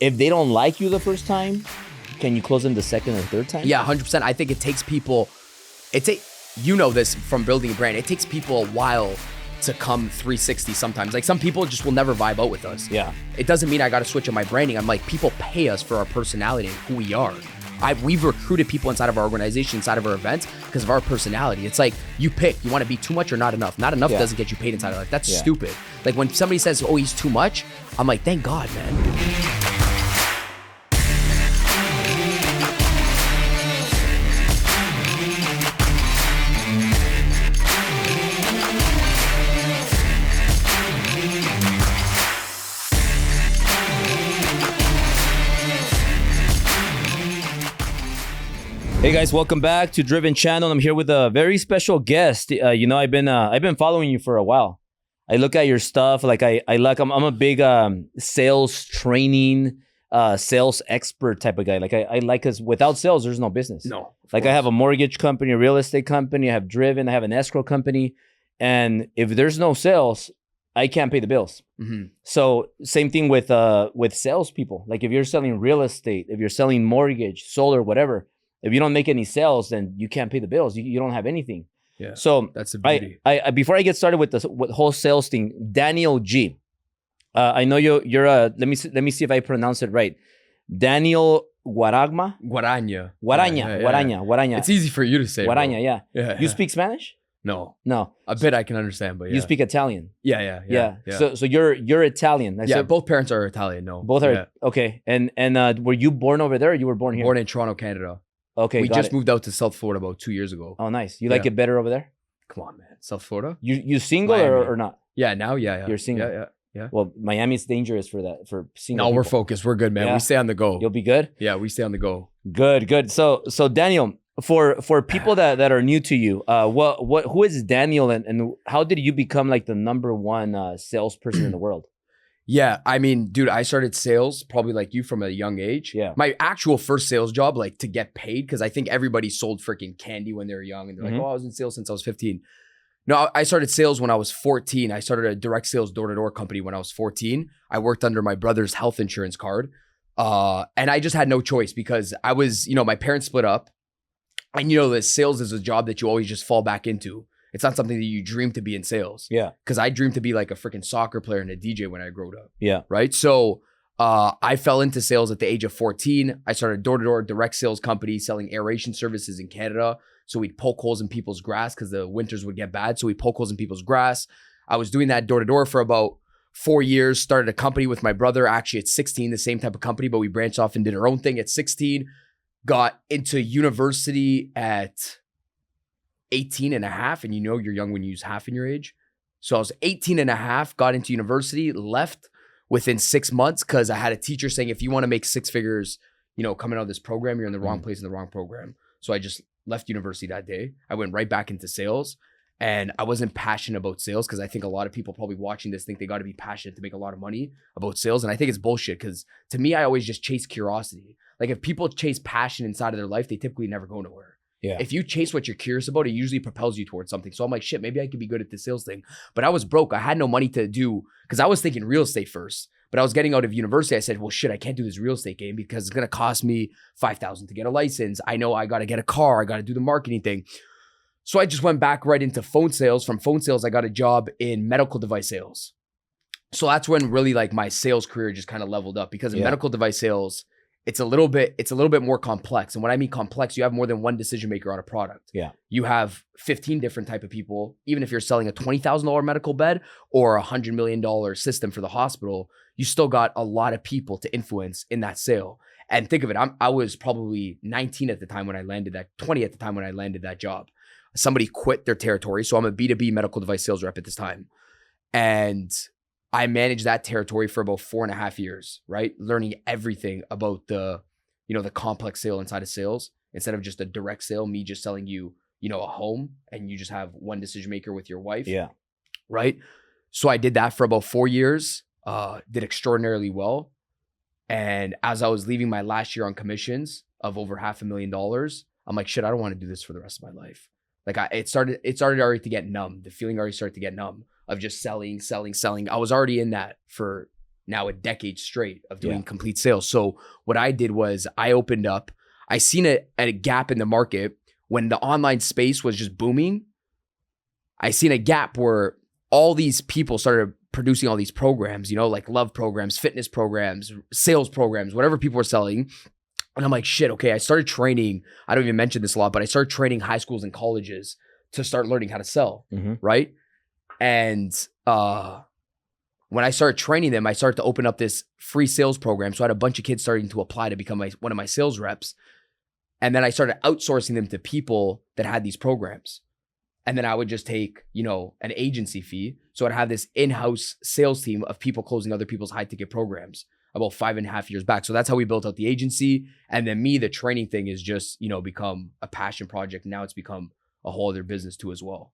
if they don't like you the first time, can you close them the second or third time? Yeah, 100%. I think it takes people, you know this from building a brand, it takes people a while to come 360 sometimes. Like some people just will never vibe out with us. Yeah. It doesn't mean I got to switch up my branding. I'm like, people pay us for our personality and who we are. We've recruited people inside of our organization, inside of our events, because of our personality. It's like, you pick, you want to be too much or not enough. Not enough doesn't get you paid inside of life. That's stupid. Like when somebody says, oh, he's too much, I'm like, thank God, man. Hey guys, welcome back to Driven Channel. I'm here with a very special guest. You know, I've been following you for a while. I look at your stuff. Like I'm a big sales training, sales expert type of guy. Like I like, cause without sales, there's no business. No. Like I have a mortgage company, a real estate company. I have Driven. I have an escrow company, and if there's no sales, I can't pay the bills. Mm-hmm. So same thing with salespeople. Like if you're selling real estate, if you're selling mortgage, solar, whatever. If you don't make any sales, then you can't pay the bills. You don't have anything. Yeah. So that's the beauty. I before I get started with the whole sales thing, Daniel G. I know you're let me see if I pronounce it right. Daniel Guaragma. Guaraña. It's easy for you to say. Guaraña, yeah. Yeah. You speak Spanish? No. No. A bit I can understand, but yeah. You speak Italian. Yeah. So you're Italian. Yeah, both parents are Italian. No. Both are okay. And were you born over there or you were born here? Born in Toronto, Canada. Okay, we just moved out to South Florida about 2 years ago. Oh, nice. You like it better over there? Come on, man. South Florida? You single or not? Yeah, now, yeah. You're single? Yeah. Well, Miami's dangerous for that, for single people. We're focused. We're good, man. Yeah. We stay on the go. You'll be good? Yeah, we stay on the go. Good. So Daniel, for people that are new to you, who is Daniel and how did you become like the number one salesperson in the world? Yeah, I mean, dude, I started sales probably like you from a young age. Yeah. My actual first sales job, like to get paid, because I think everybody sold freaking candy when they were young. And they're like, oh, I was in sales since I was 15. No, I started sales when I was 14. I started a direct sales door-to-door company when I was 14. I worked under my brother's health insurance card. And I just had no choice because I was, my parents split up. And the sales is a job that you always just fall back into. It's not something that you dream to be in sales. Yeah. Because I dreamed to be like a freaking soccer player and a DJ when I grew up. Yeah. Right. So I fell into sales at the age of 14. I started a door-to-door direct sales company selling aeration services in Canada. So we'd poke holes in people's grass because the winters would get bad. So we'd poke holes in people's grass. I was doing that door-to-door for about 4 years. Started a company with my brother actually at 16, the same type of company, but we branched off and did our own thing at 16. Got into university at 18 and a half, and you're young when you use half in your age. So I was 18 and a half, got into university, left within 6 months because I had a teacher saying, if you want to make six figures, coming out of this program, you're in the wrong place in the wrong program. So I just left university that day. I went right back into sales, and I wasn't passionate about sales because I think a lot of people probably watching this think they got to be passionate to make a lot of money about sales. And I think it's bullshit because to me, I always just chase curiosity. Like if people chase passion inside of their life, they typically never go nowhere. Yeah. If you chase what you're curious about, it usually propels you towards something. So I'm like, shit, maybe I could be good at this sales thing. But I was broke. I had no money to do, because I was thinking real estate first. But I was getting out of university. I said, well, shit, I can't do this real estate game because it's going to cost me $5,000 to get a license. I know I got to get a car. I got to do the marketing thing. So I just went back right into phone sales. From phone sales, I got a job in medical device sales. So that's when really like my sales career just kind of leveled up, because in medical device sales, it's a little bit more complex. And when I mean complex, you have more than one decision maker on a product. Yeah. You have 15 different type of people. Even if you're selling a $20,000 medical bed or a $100 million system for the hospital, you still got a lot of people to influence in that sale. And think of it, I was probably 19 at the time when I landed that, 20 at the time when I landed that job. Somebody quit their territory. So I'm a B2B medical device sales rep at this time. And I managed that territory for about 4.5 years, right? Learning everything about the complex sale inside of sales, instead of just a direct sale, me just selling you, a home and you just have one decision maker with your wife. Yeah. Right. So I did that for about 4 years, did extraordinarily well. And as I was leaving my last year on commissions of over $500,000, I'm like, shit, I don't want to do this for the rest of my life. Like it started already to get numb. The feeling already started to get numb of just selling. I was already in that for now a decade straight of doing complete sales. So what I did was I seen a gap in the market when the online space was just booming. I seen a gap where all these people started producing all these programs, you know, like love programs, fitness programs, sales programs, whatever people were selling. And I'm like, shit, okay, I started training. I don't even mention this a lot, but I started training high schools and colleges to start learning how to sell, right? And when I started training them, I started to open up this free sales program. So I had a bunch of kids starting to apply to become one of my sales reps. And then I started outsourcing them to people that had these programs. And then I would just take, you know, an agency fee. So I'd have this in-house sales team of people closing other people's high ticket programs about 5.5 years back. So that's how we built out the agency. And then the training thing is just, you know, become a passion project. Now it's become a whole other business too as well.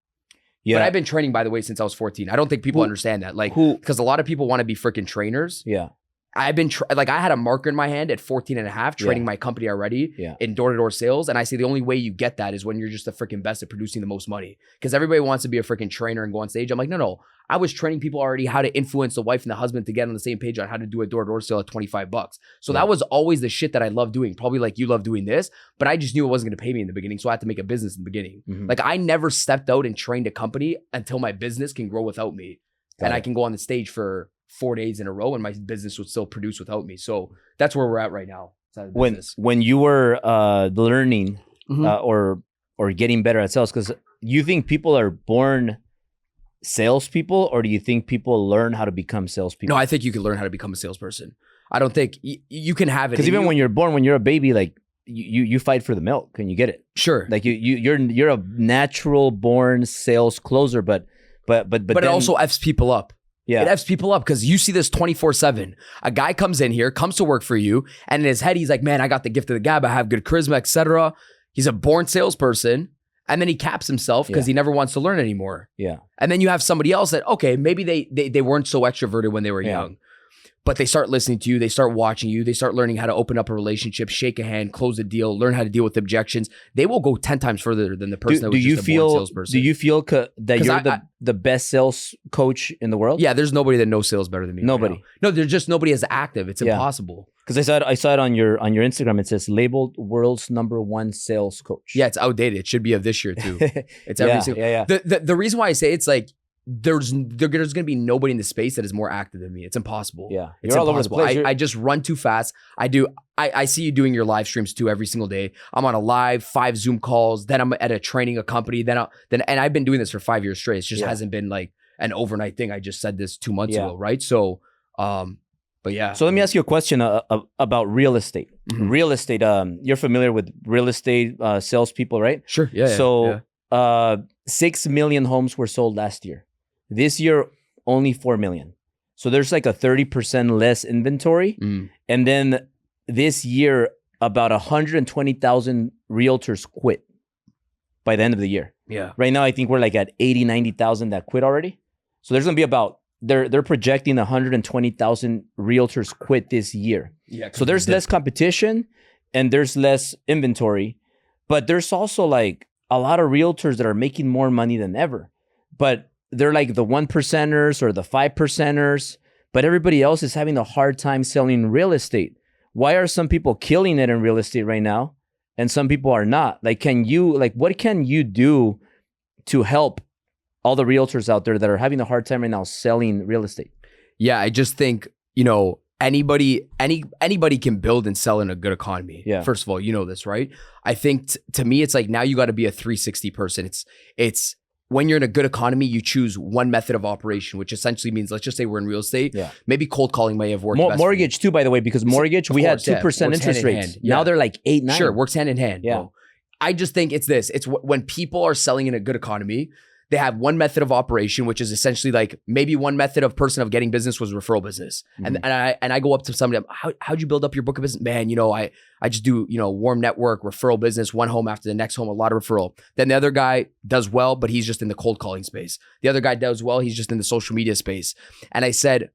Yeah. But I've been training, by the way, since I was 14. I don't think people understand that. Like, because a lot of people want to be freaking trainers. Yeah. I've been like, I had a marker in my hand at 14 and a half, training my company already in door-to-door sales. And I say the only way you get that is when you're just the freaking best at producing the most money. Because everybody wants to be a freaking trainer and go on stage. I'm like, no. I was training people already how to influence the wife and the husband to get on the same page on how to do a door-to-door sale at $25. So that was always the shit that I love doing. Probably like you love doing this, but I just knew it wasn't going to pay me in the beginning. So I had to make a business in the beginning. Like I never stepped out and trained a company until my business can grow without me. I can go on the stage for 4 days in a row and my business would still produce without me. So that's where we're at right now. When you were learning or getting better at sales, because you think people are born salespeople, or do you think people learn how to become salespeople? No, I think you can learn how to become a salesperson. I don't think you can have it. Because even when you're born, when you're a baby, like you fight for the milk and you get it. Sure. Like you're a natural born sales closer, but it also F's people up. Yeah. It F's people up because you see this 24/7. A guy comes in here, comes to work for you, and in his head, he's like, man, I got the gift of the gab. I have good charisma, etc. He's a born salesperson. And then he caps himself because he never wants to learn anymore. Yeah. And then you have somebody else that, okay, maybe they weren't so extroverted when they were young, but they start listening to you. They start watching you. They start learning how to open up a relationship, shake a hand, close a deal, learn how to deal with objections. They will go 10 times further than the person that was just a born salesperson. Do you feel that you're the best sales coach in the world? Yeah, there's nobody that knows sales better than me. Nobody. Right now. No, there's just nobody as active. It's impossible. Because I saw it on your Instagram. It says labeled world's #1 sales coach. Yeah, it's outdated. It should be of this year too. It's every single. The reason why I say it's like there's going to be nobody in the space that is more active than me. It's impossible. Yeah, it's all impossible. Over the place. I just run too fast. I see you doing your live streams too every single day. I'm on a live 5 Zoom calls. Then I'm at a training a company. Then and I've been doing this for 5 years straight. It just hasn't been like an overnight thing. I just said this 2 months ago, right? So, but yeah. So let me ask you a question about real estate. Real estate. You're familiar with real estate salespeople, right? Sure. Yeah. So 6 million homes were sold last year. This year, only 4 million. So there's like a 30% less inventory. And then this year, about 120,000 realtors quit by the end of the year. Yeah. Right now, I think we're like at 80, 90,000 that quit already. So there's going to be about, they're projecting 120,000 realtors quit this year. Yeah. So there's less competition and there's less inventory. But there's also like a lot of realtors that are making more money than ever. But they're like the 1%ers or the 5%ers, but everybody else is having a hard time selling real estate. Why are some people killing it in real estate right now and some people are not? Like, what can you do to help all the realtors out there that are having a hard time right now selling real estate? Yeah, I just think, anybody can build and sell in a good economy. Yeah. First of all, you know this, right? I think to me, it's like now you got to be a 360 person. It's when you're in a good economy, you choose one method of operation, which essentially means, let's just say we're in real estate. Yeah. Maybe cold calling may have worked best mortgage too, by the way, because mortgage, we had 2% interest rates. Now they're like 8, 9. Sure, works hand in hand. Yeah. Bro. I just think it's this. It's when people are selling in a good economy, they have one method of operation, which is essentially like maybe one method of getting business was referral business. And I go up to somebody, how'd you build up your book of business? Man, I just do, warm network, referral business, one home after the next home, a lot of referral. Then the other guy does well, but he's just in the cold calling space. The other guy does well, he's just in the social media space. And I said,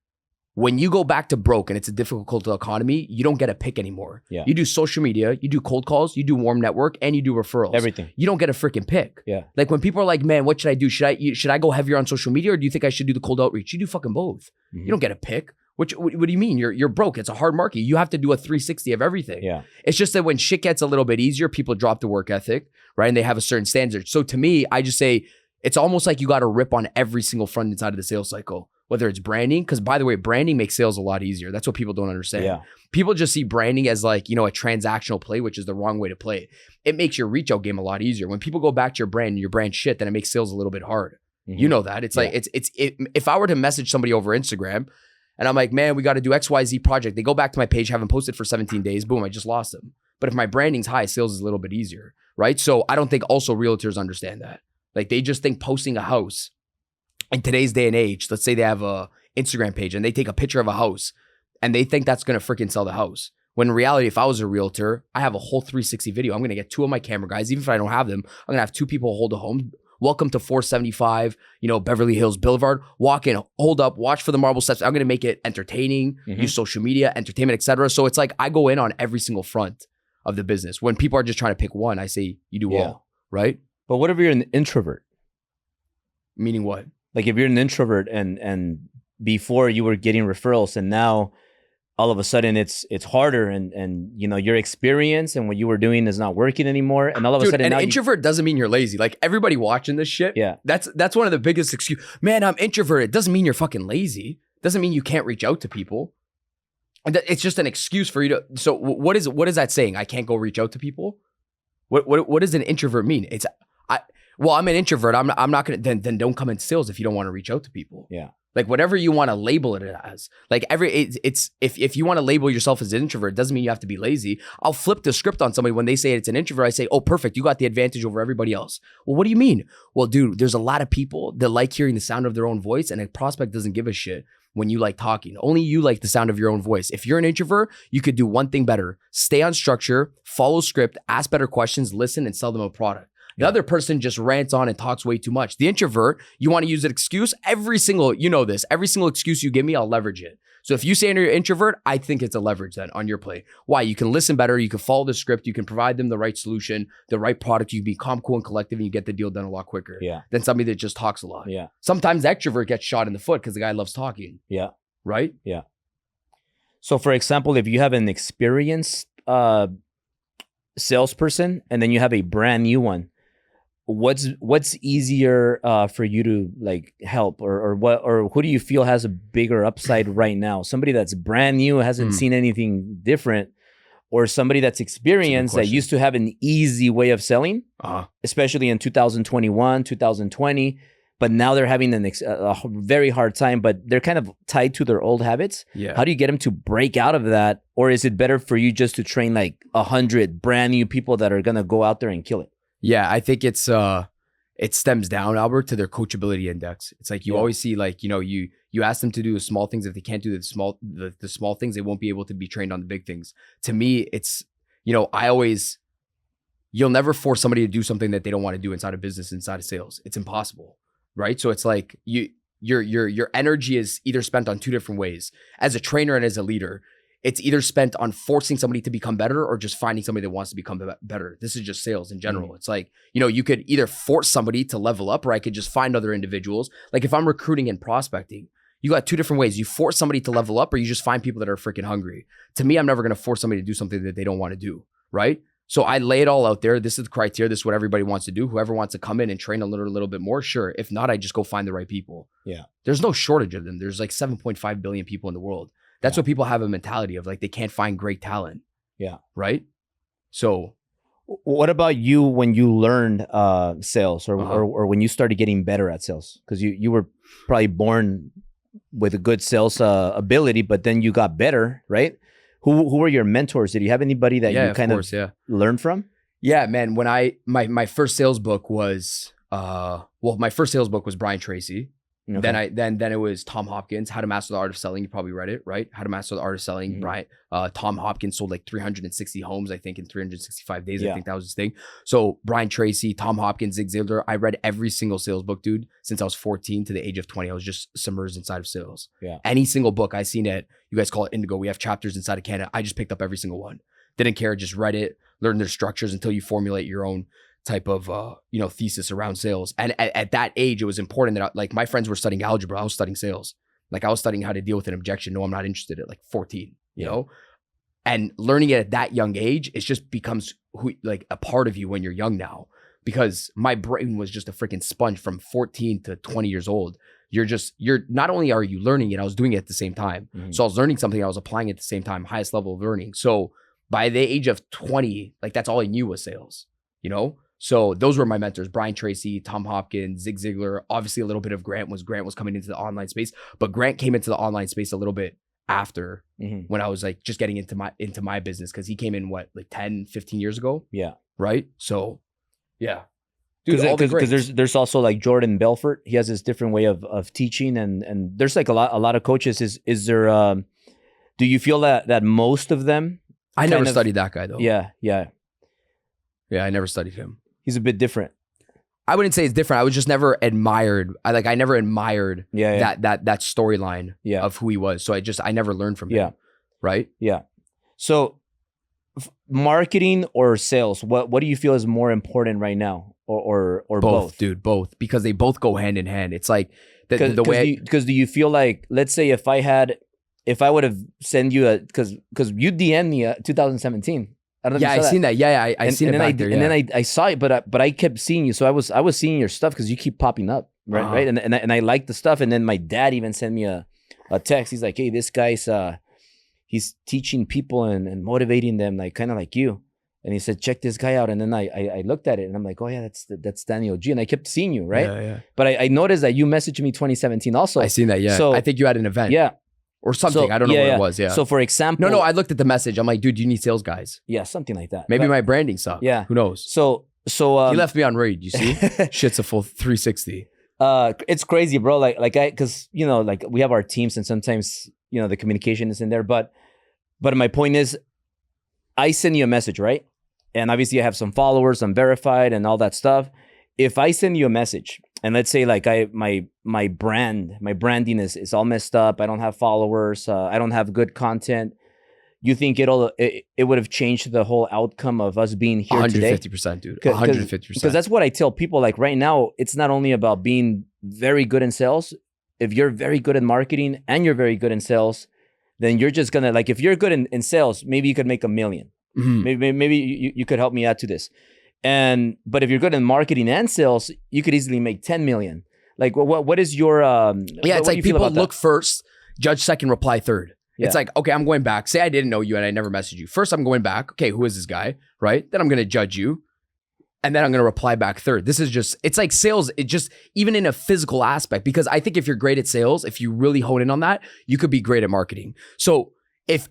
when you go back to broke and it's a difficult economy, you don't get a pick anymore. Yeah. You do social media, you do cold calls, you do warm network, and you do referrals. Everything. You don't get a freaking pick. Yeah. Like when people are like, man, what should I do? Should I go heavier on social media or do you think I should do the cold outreach? You do fucking both. You don't get a pick. What do you mean? You're broke. It's a hard market. You have to do a 360 of everything. Yeah. It's just that when shit gets a little bit easier, people drop the work ethic, right? And they have a certain standard. So to me, I just say it's almost like you got to rip on every single front inside of the sales cycle, whether it's branding, because by the way, branding makes sales a lot easier. That's what people don't understand. Yeah. People just see branding as like, a transactional play, which is the wrong way to play it. It makes your reach out game a lot easier. When people go back to your brand and your brand shit, then it makes sales a little bit hard. Mhm. You know that. It's like, if I were to message somebody over Instagram and I'm like, man, we got to do XYZ project. They go back to my page, haven't posted for 17 days. Boom, I just lost them. But if my branding's high, sales is a little bit easier, right? So I don't think also realtors understand that. Like they just think posting a house in today's day and age, let's say they have a Instagram page and they take a picture of a house and they think that's going to freaking sell the house. When in reality, if I was a realtor, I have a whole 360 video. I'm going to get 2 of my camera guys. Even if I don't have them, I'm going to have 2 people hold a home. Welcome to 475, Beverly Hills Boulevard. Walk in, hold up, watch for the marble steps. I'm going to make it entertaining, use social media, entertainment, etc. So it's like I go in on every single front of the business. When people are just trying to pick one, I say you do all, right? But what if you're an introvert? Meaning what? Like if you're an introvert and before you were getting referrals and now all of a sudden it's harder and your experience and what you were doing is not working anymore. And all of a sudden an introvert doesn't mean you're lazy. Like everybody watching this shit. Yeah. That's one of the biggest excuses. Man, I'm introverted. Doesn't mean you're fucking lazy. Doesn't mean you can't reach out to people. And it's just an excuse for you to. So what is that saying? I can't go reach out to people. What does an introvert mean? I'm an introvert. I'm not gonna then don't come in sales if you don't want to reach out to people. Yeah. Like whatever you want to label it as. Like if you want to label yourself as an introvert, it doesn't mean you have to be lazy. I'll flip the script on somebody when they say it's an introvert. I say, oh, perfect. You got the advantage over everybody else. Well, what do you mean? Well, dude, there's a lot of people that like hearing the sound of their own voice, and a prospect doesn't give a shit when you like talking. Only you like the sound of your own voice. If you're an introvert, you could do one thing better. Stay on structure, follow script, ask better questions, listen, and sell them a product. The other person just rants on and talks way too much. The introvert, you want to use an excuse? Every single excuse you give me, I'll leverage it. So if you say you're an introvert, I think it's a leverage then on your play. Why? You can listen better. You can follow the script. You can provide them the right solution, the right product. You can be calm, cool, and collective, and you get the deal done a lot quicker than somebody that just talks a lot. Yeah. Sometimes the extrovert gets shot in the foot because the guy loves talking. Yeah. Right? Yeah. So for example, if you have an experienced salesperson and then you have a brand new one, what's easier for you to like help or who do you feel has a bigger upside right now? Somebody that's brand new, hasn't seen anything different, or somebody that's experienced that used to have an easy way of selling, especially in 2021, 2020, but now they're having a very hard time, but they're kind of tied to their old habits. Yeah. How do you get them to break out of that? Or is it better for you just to train like 100 brand new people that are going to go out there and kill it? Yeah, I think it stems down, Albert, to their coachability index. It's like you always see like, you ask them to do the small things. If they can't do the small things, they won't be able to be trained on the big things. To me, it's, you'll never force somebody to do something that they don't want to do inside of business, inside of sales. It's impossible, right? So it's like your energy is either spent on 2 different ways. As a trainer and as a leader, it's either spent on forcing somebody to become better or just finding somebody that wants to become better. This is just sales in general. It's like, you could either force somebody to level up, or I could just find other individuals. Like if I'm recruiting and prospecting, you got 2 different ways. You force somebody to level up, or you just find people that are freaking hungry. To me, I'm never going to force somebody to do something that they don't want to do, right? So I lay it all out there. This is the criteria. This is what everybody wants to do. Whoever wants to come in and train a little bit more, sure. If not, I just go find the right people. Yeah. There's no shortage of them. There's like 7.5 billion people in the world. That's what people have a mentality of, like they can't find great talent. Yeah. Right? So what about you when you learned sales or when you started getting better at sales? Because you were probably born with a good sales ability, but then you got better, right? Who were your mentors? Did you have anybody that you kind of learned from? Yeah, man. When my first sales book was my first sales book was Brian Tracy. Okay. Then it was Tom Hopkins, How to Master the Art of Selling. You probably read it, right? How to Master the Art of Selling. Brian, Tom Hopkins sold like 360 homes, I think, in 365 days. I think that was his thing. So Brian Tracy, Tom Hopkins, Zig Ziglar. I read every single sales book, dude, since I was 14 to the age of 20. I was just submerged inside of sales. Yeah. Any single book I seen it, you guys call it Indigo. We have chapters inside of Canada. I just picked up every single one. Didn't care, just read it, learned their structures until you formulate your own type of thesis around sales. And at that age, it was important that like my friends were studying algebra, I was studying sales. Like I was studying how to deal with an objection. No, I'm not interested at like 14, you know? And learning it at that young age, it just becomes like a part of you when you're young now, because my brain was just a freaking sponge from 14 to 20 years old. You're not only are you learning it, I was doing it at the same time. So I was learning something, I was applying it at the same time, highest level of learning. So by the age of 20, like that's all I knew was sales, you know? So those were my mentors, Brian Tracy, Tom Hopkins, Zig Ziglar, obviously a little bit of Grant was coming into the online space, but Grant came into the online space a little bit after when I was like just getting into my business, because he came in like 10, 15 years ago. Yeah. Right. So yeah. Because there's also like Jordan Belfort. He has this different way of teaching, and there's like a lot of coaches. Is there do you feel that most of them? I never studied that guy though. Yeah. I never studied him. He's a bit different. I wouldn't say it's different. I was just never admired. I never admired that storyline of who he was. So I never learned from him. Yeah. Right. Yeah. So marketing or sales, what do you feel is more important right now? Or both, dude, both, because they both go hand in hand. It's like the way, because do you feel like, let's say if I would have sent you because you DM'd me 2017. I don't know. Yeah, I seen that. Yeah, I seen it back there. And then I saw it, but I kept seeing you. So I was seeing your stuff because you keep popping up, right? Right. And I liked the stuff. And then my dad even sent me a text. He's like, hey, this guy's he's teaching people and motivating them, like kind of like you. And he said, check this guy out. And then I looked at it and I'm like, oh yeah, that's Daniel G. And I kept seeing you, right? Yeah. But I noticed that you messaged me 2017 also. I seen that, yeah. So I think you had an event. Yeah. Or something. I don't know what it was, yeah. So for example. No, I looked at the message. I'm like, dude, you need sales guys. Yeah, something like that. Maybe my branding sucked. Yeah. Who knows? So he left me on read, you see? Shit's a full 360. It's crazy, bro. Because, you know, like we have our teams and sometimes, you know, the communication is in there. But my point is, I send you a message, right? And obviously I have some followers, I'm verified and all that stuff. If I send you a message and let's say like my branding is all messed up, I don't have followers, I don't have good content, you think it would have changed the whole outcome of us being here 150%, today? 150%, dude. 150%. Because that's what I tell people. Like right now, it's not only about being very good in sales. If you're very good in marketing and you're very good in sales, then you're just gonna, like, if you're good in sales, maybe you could make $1 million. Maybe you could help me add to this. But if you're good in marketing and sales, you could easily make 10 million. Like what is your it's like people look first, judge second, reply third. Yeah. It's like, okay, I'm going back. Say I didn't know you and I never messaged you. First, I'm going back. Okay, who is this guy? Right? Then I'm going to judge you. And then I'm going to reply back third. This is just, it's like sales. It just, even in a physical aspect, because I think if you're great at sales, if you really hone in on that, you could be great at marketing. So if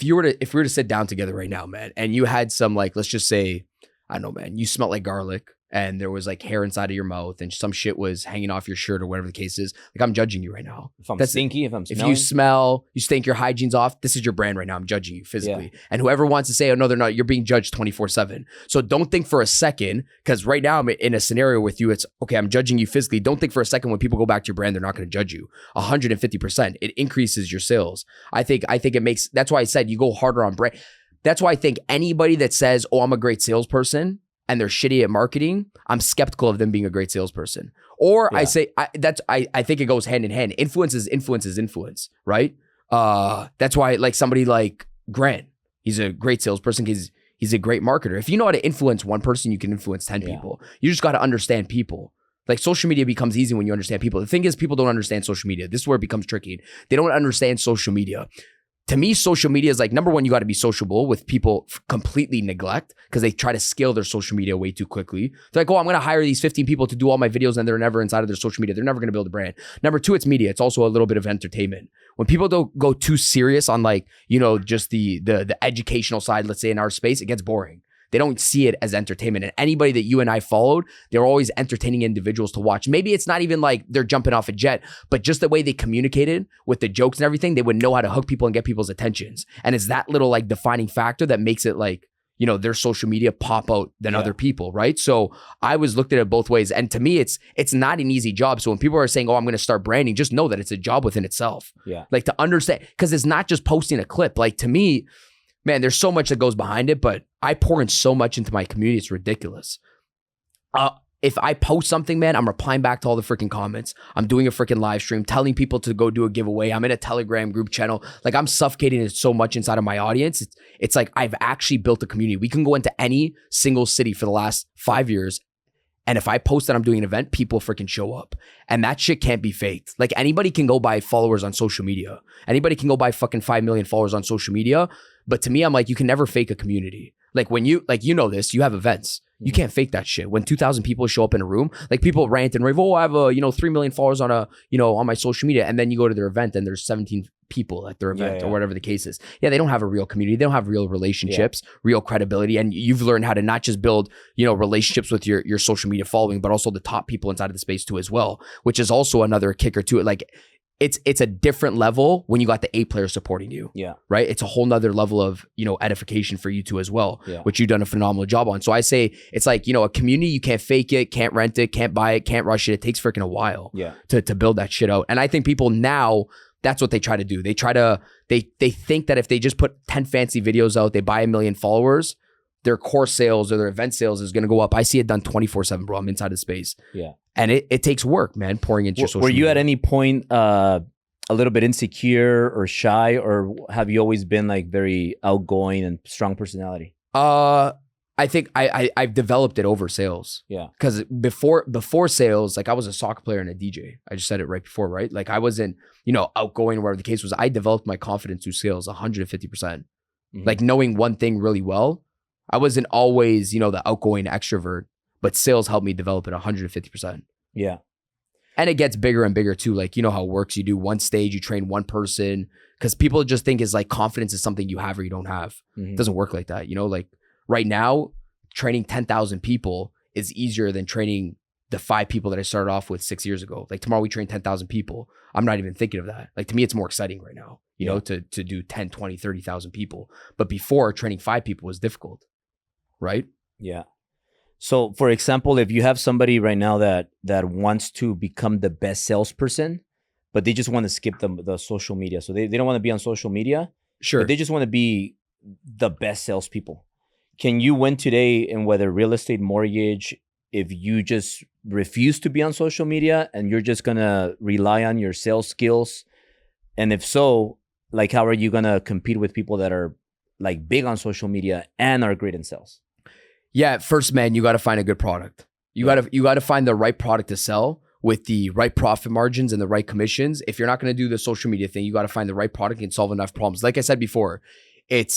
we were to sit down together right now, man, and you had some, like, let's just say, I don't know, man, you smelled like garlic and there was like hair inside of your mouth and some shit was hanging off your shirt or whatever the case is. Like, I'm judging you right now. If I'm stinky, if I'm smelling. If you smell, you stink, your hygiene's off, this is your brand right now. I'm judging you physically. Yeah. And whoever wants to say, oh no, they're not, you're being judged 24/7. So don't think for a second, because right now I'm in a scenario with you, it's okay, I'm judging you physically. Don't think for a second when people go back to your brand, they're not going to judge you. 150%. It increases your sales. I think it makes, that's why I said you go harder on brand. That's why I think anybody that says, oh, I'm a great salesperson, and they're shitty at marketing, I'm skeptical of them being a great salesperson. Or I think it goes hand in hand. Influence is influence, right? That's why, like, somebody like Grant, he's a great salesperson because he's a great marketer. If you know how to influence one person, you can influence 10 people. You just got to understand people. Like, social media becomes easy when you understand people. The thing is, people don't understand social media. This is where it becomes tricky. They don't understand social media. To me, social media is like, number one, you got to be sociable, with people completely neglect because they try to scale their social media way too quickly. They're like, oh, I'm going to hire these 15 people to do all my videos and they're never inside of their social media. They're never going to build a brand. Number two, it's media. It's also a little bit of entertainment. When people don't go too serious on, like, you know, just the educational side, let's say in our space, it gets boring. They don't see it as entertainment. And anybody that you and I followed, they're always entertaining individuals to watch. Maybe it's not even like they're jumping off a jet, but just the way they communicated with the jokes and everything, they would know how to hook people and get people's attentions. And it's that little, like, defining factor that makes it, like, you know, their social media pop out than other people, right? So I was looked at it both ways. And to me, it's not an easy job. So when people are saying, oh, I'm going to start branding, just know that it's a job within itself. Yeah. Like, to understand, because it's not just posting a clip. Like, to me, man, there's so much that goes behind it, but I pour in so much into my community. It's ridiculous. if I post something, man, I'm replying back to all the freaking comments. I'm doing a freaking live stream, telling people to go do a giveaway. I'm in a Telegram group channel. Like I'm suffocating it so much inside of my audience. It's like I've actually built a community. We can go into any single city for the last 5 years. And if I post that I'm doing an event, people freaking show up. And that shit can't be faked. Like anybody can go buy followers on social media. Anybody can go buy fucking 5 million followers on social media. But to me, I'm like, you can never fake a community. Like when you, like, you know this, you have events. You can't fake that shit. When 2,000 people show up in a room, like people rant and rave, oh, I have 3 million followers on on my social media. And then you go to their event and there's 17 people at their event or whatever the case is. Yeah, they don't have a real community. They don't have real relationships, real credibility. And you've learned how to not just build, relationships with your social media following, but also the top people inside of the space too as well, which is also another kicker to it. Like it's a different level when you got the A players supporting you. Yeah. Right. It's a whole nother level of, edification for you too as well, which you've done a phenomenal job on. So I say it's like, a community, you can't fake it, can't rent it, can't buy it, can't rush it. It takes freaking a while to build that shit out. And I think people now, that's what they try to do. They think that if they just put 10 fancy videos out, they buy 1 million followers, their course sales or their event sales is going to go up. I see it done 24/7, bro. I'm inside the space. Yeah. And it takes work, man, pouring into your social media. Were you at any point a little bit insecure or shy, or have you always been like very outgoing and strong personality? I think I've developed it over sales. Yeah. Because before sales, like I was a soccer player and a DJ. I just said it right before, right? Like I wasn't, outgoing or whatever the case was. I developed my confidence through sales 150%. Like knowing one thing really well. I wasn't always, the outgoing extrovert, but sales helped me develop it 150%. Yeah. And it gets bigger and bigger too. Like, how it works. You do one stage, you train one person, because people just think is like confidence is something you have or you don't have. It doesn't work like that. Like right now, training 10,000 people is easier than training the 5 people that I started off with 6 years ago. Like tomorrow we train 10,000 people. I'm not even thinking of that. Like to me, it's more exciting right now, to do 10, 20, 30,000 people. But before, training 5 people was difficult. Right? Yeah. So for example, if you have somebody right now that wants to become the best salesperson, but they just want to skip the social media. So they don't want to be on social media. Sure. But they just want to be the best salespeople. Can you win today in whether real estate, mortgage, if you just refuse to be on social media and you're just going to rely on your sales skills? And if so, like how are you going to compete with people that are like big on social media and are great in sales? Yeah, first, man, you got to find a good product. You got to find the right product to sell with the right profit margins and the right commissions. If you're not going to do the social media thing, you got to find the right product and solve enough problems. Like I said before, it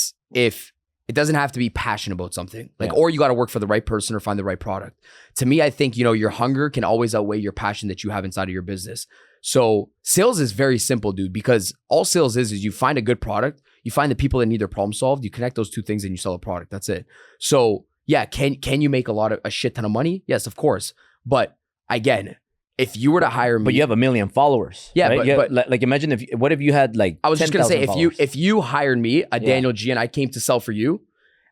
doesn't have to be passionate about something. Or you got to work for the right person or find the right product. To me, I think, your hunger can always outweigh your passion that you have inside of your business. So sales is very simple, dude, because all sales is you find a good product, you find the people that need their problem solved, you connect those two things and you sell a product. That's it. So yeah, can you make a shit ton of money? Yes, of course. But again, if you were to hire me, but you have 1 million followers. Yeah, right? but like imagine what if you had like I was just gonna say followers? if you hired me, Daniel G, and I came to sell for you,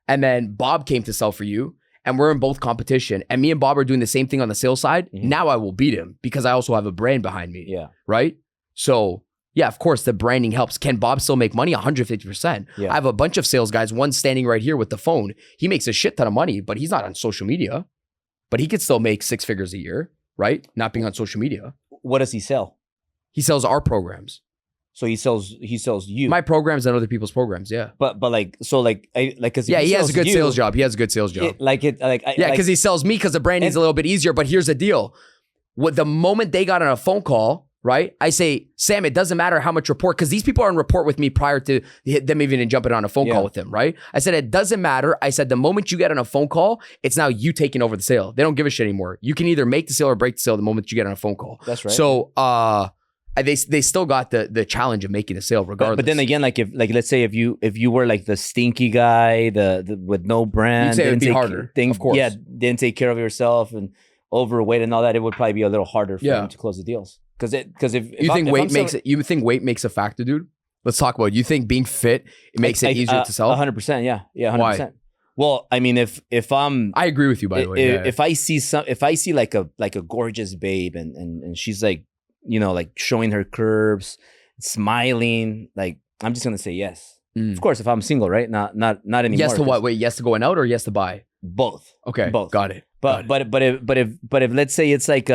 and then Bob came to sell for you, and we're in both competition, and me and Bob are doing the same thing on the sales side, now I will beat him because I also have a brand behind me. Yeah. Right? So yeah, of course, the branding helps. Can Bob still make money? 150%. Yeah. I have a bunch of sales guys, one standing right here with the phone. He makes a shit ton of money, but he's not on social media. But he could still make 6 figures a year, right? Not being on social media. What does he sell? He sells our programs. So he sells you. My programs and other people's programs, yeah. But because he has a good sales job. He has a good sales job. Because he sells me because the branding's a little bit easier. But here's the deal: the moment they got on a phone call, right? I say, Sam, it doesn't matter how much rapport, because these people are in rapport with me prior to them even jumping on a phone call with them, right? I said, it doesn't matter. I said, the moment you get on a phone call, it's now you taking over the sale. They don't give a shit anymore. You can either make the sale or break the sale the moment you get on a phone call. That's right. So they still got the challenge of making a sale regardless. But then again, let's say if you were like the stinky guy, the with no brand, you'd say it'd be harder. Of course. Yeah, didn't take care of yourself and overweight and all that, it would probably be a little harder for him to close the deals. Because if you think weight makes a factor, dude? Let's talk about it. You think being fit makes it easier to sell? 100%, yeah, 100%. Why? Well, I mean, if I'm, I agree with you, by the way. If I see like a gorgeous babe and she's like, like showing her curves, smiling, like I'm just gonna say yes. Of course, if I'm single, right? Not anymore. Yes to what? Wait, yes to going out or yes to buy? Both. Okay, both. Got it. But if let's say it's like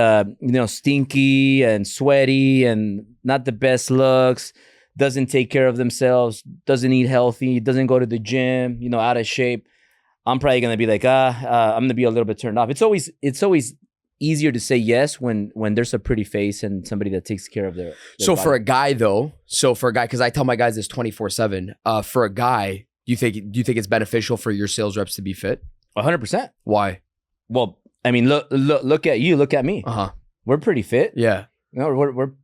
stinky and sweaty and not the best looks, doesn't take care of themselves, doesn't eat healthy, doesn't go to the gym, out of shape, I'm probably gonna be like, I'm gonna be a little bit turned off. It's always easier to say yes when there's a pretty face and somebody that takes care of their So body. for a guy, because I tell my guys this 24/7, for a guy, do you think it's beneficial for your sales reps to be fit? 100%. Why? Well, I mean, look at you, look at me. We're pretty fit. Yeah. No,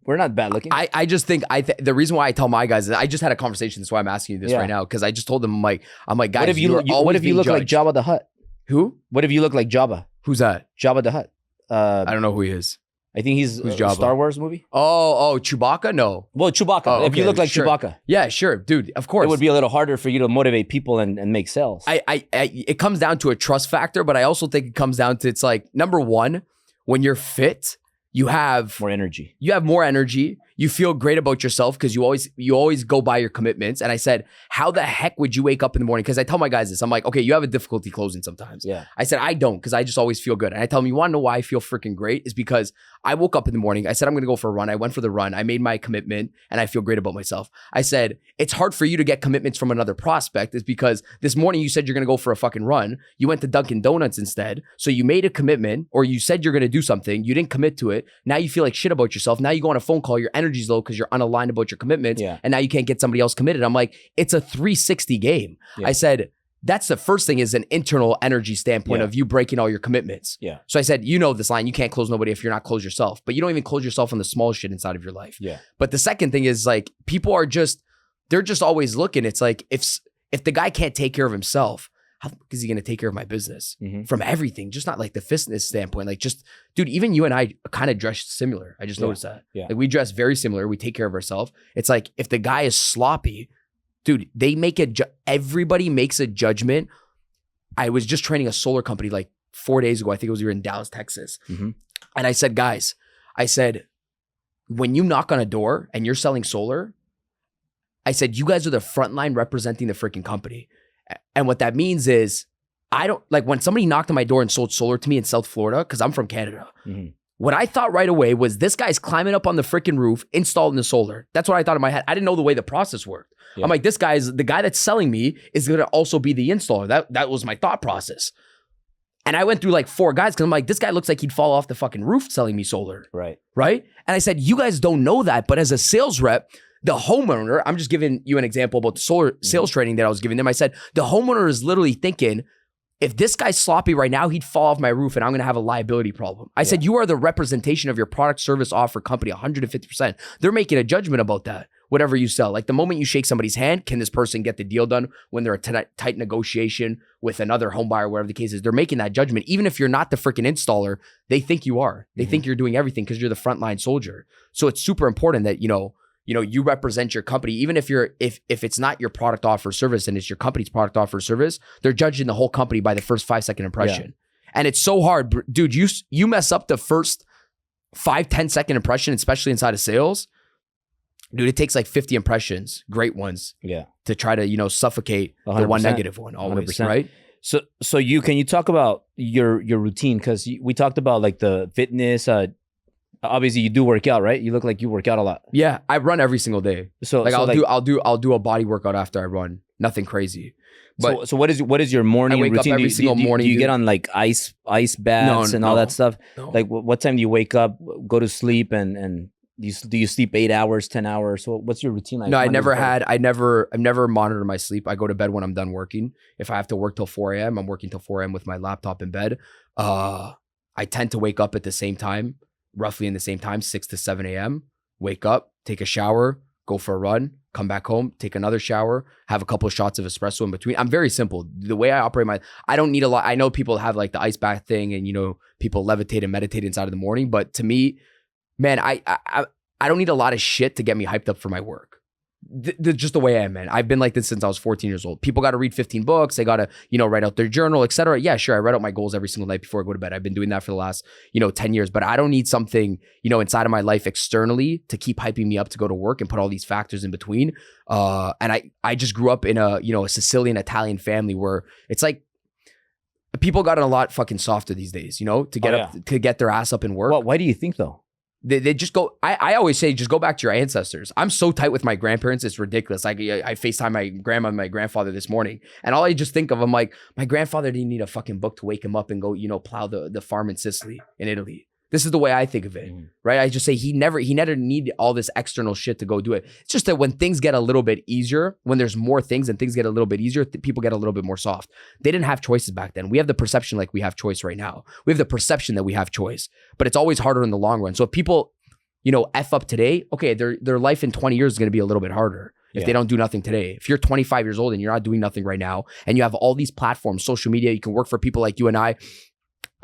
we're not bad looking. I just think the reason why I tell my guys is I just had a conversation. That's why I'm asking you this right now, because I just told them, I'm like, guys, what if you look like Jabba the Hutt? Who? What if you look like Jabba? Who's that? Jabba the Hutt. I don't know who he is. I think he's Who's a Jabba? Star Wars movie. Oh, Chewbacca? No. Well, Chewbacca. Oh, If you okay, look like sure. Chewbacca, Yeah, sure, dude. Of course. it would be a little harder for you to motivate people and make sales. It comes down to a trust factor, but I also think it comes down to, it's like, number one, when you're fit, you have more energy. You have more energy. You feel great about yourself because you always go by your commitments. And I said, how the heck would you wake up in the morning? Because I tell my guys this. I'm like, okay, you have a difficulty closing sometimes. Yeah. I said, I don't, because I just always feel good. And I tell them, you want to know why I feel freaking great? Is because I woke up in the morning. I said, I'm going to go for a run. I went for the run. I made my commitment and I feel great about myself. I said, it's hard for you to get commitments from another prospect is because this morning you said you're going to go for a fucking run. You went to Dunkin' Donuts instead. So you made a commitment, or you said you're going to do something. You didn't commit to it. Now you feel like shit about yourself. Now you go on a phone call. Your energy's low because you're unaligned about your commitments. Yeah. And now you can't get somebody else committed. I'm like, it's a 360 game. Yeah. I said, that's the first thing, is an internal energy standpoint Yeah. of you breaking all your commitments. Yeah. So I said, this line, you can't close nobody if you're not close yourself, but you don't even close yourself on the small shit inside of your life. Yeah. But the second thing is, like, people are they're just always looking. It's like, if the guy can't take care of himself, how the fuck is he going to take care of my business? Mhm. From everything, just not like the fitness standpoint. Like, just, dude, even you and I kind of dress similar. I just noticed that. Yeah. Like, we dress very similar. We take care of ourselves. It's like, if the guy is sloppy, dude, they make everybody makes a judgment. I was just training a solar company like 4 days ago. I think it was, we were in Dallas, Texas. Mhm. And I said, guys, when you knock on a door and you're selling solar, I said, you guys are the front line representing the freaking company. And what that means is, I don't, like, when somebody knocked on my door and sold solar to me in South Florida, because I'm from Canada, what I thought right away was, this guy's climbing up on the freaking roof, installing the solar. That's what I thought in my head. I didn't know the way the process worked. Yeah. I'm like, the guy that's selling me is going to also be the installer. That was my thought process. And I went through like 4 guys, because I'm like, this guy looks like he'd fall off the fucking roof selling me solar. Right. Right. And I said, you guys don't know that, but as a sales rep, the homeowner, I'm just giving you an example about the solar sales training that I was giving them. I said, the homeowner is literally thinking, if this guy's sloppy right now, he'd fall off my roof and I'm going to have a liability problem. I said, you are the representation of your product, service, offer, company, 150%. They're making a judgment about that, whatever you sell. Like, the moment you shake somebody's hand, can this person get the deal done when they're a tight negotiation with another home buyer, whatever the case is? They're making that judgment. Even if you're not the freaking installer, they think you are. They think you're doing everything because you're the frontline soldier. So it's super important that, you represent your company. Even if if it's not your product offer service and it's your company's product offer service, they're judging the whole company by the first 5-second impression. Yeah. And it's so hard, dude. You mess up the first 5-10 second impression, especially inside of sales, dude. It takes like 50 impressions, great ones, to try to suffocate 100%. The one negative one. Always, 100%. Right? So can you talk about your routine? Because we talked about like the fitness. Obviously, you do work out, right? You look like you work out a lot. Yeah, I run every single day. So like, I'll do a body workout after I run. Nothing crazy. But so what is your morning routine? I wake up every single morning. Do you get on like ice baths and all that stuff? No. Like what time do you wake up, go to sleep, and do you sleep 8 hours, 10 hours? So what's your routine like? No, I've never monitored my sleep. I go to bed when I'm done working. If I have to work till 4 a.m., I'm working till 4 a.m. with my laptop in bed. I tend to wake up at the same time. Roughly in the same time, 6 to 7 a.m., wake up, take a shower, go for a run, come back home, take another shower, have a couple of shots of espresso in between. I'm very simple. The way I operate I don't need a lot. I know people have like the ice bath thing and, people levitate and meditate inside of the morning. But to me, man, I don't need a lot of shit to get me hyped up for my work. Just the way I am, man. I've been like this since I was 14 years old. People got to read 15 books. They got to, write out their journal, etc. Yeah, sure. I write out my goals every single night before I go to bed. I've been doing that for the last, 10 years. But I don't need something, inside of my life externally to keep hyping me up to go to work and put all these factors in between. And I just grew up in a Sicilian Italian family where it's like, People got a lot fucking softer these days, you know, to get their ass up and work. Well, why do you think though? They just go, I always say, just go back to your ancestors. I'm so tight with my grandparents, it's ridiculous. I FaceTime my grandma and my grandfather this morning, and all I just think of, I'm like, my grandfather didn't need a fucking book to wake him up and go, you know, plow the farm in Sicily, in Italy. This is the way I think of it, right? I just say he never needed all this external shit to go do it. It's just that when things get a little bit easier, when there's more things and things get a little bit easier, people get a little bit more soft. They didn't have choices back then. We have the perception like we have choice right now. We have the perception that we have choice, but it's always harder in the long run. So if people, you know, F up today, okay, their life in 20 years is going to be a little bit harder if they don't do nothing today. If you're 25 years old and you're not doing nothing right now, and you have all these platforms, social media, you can work for people like you and I,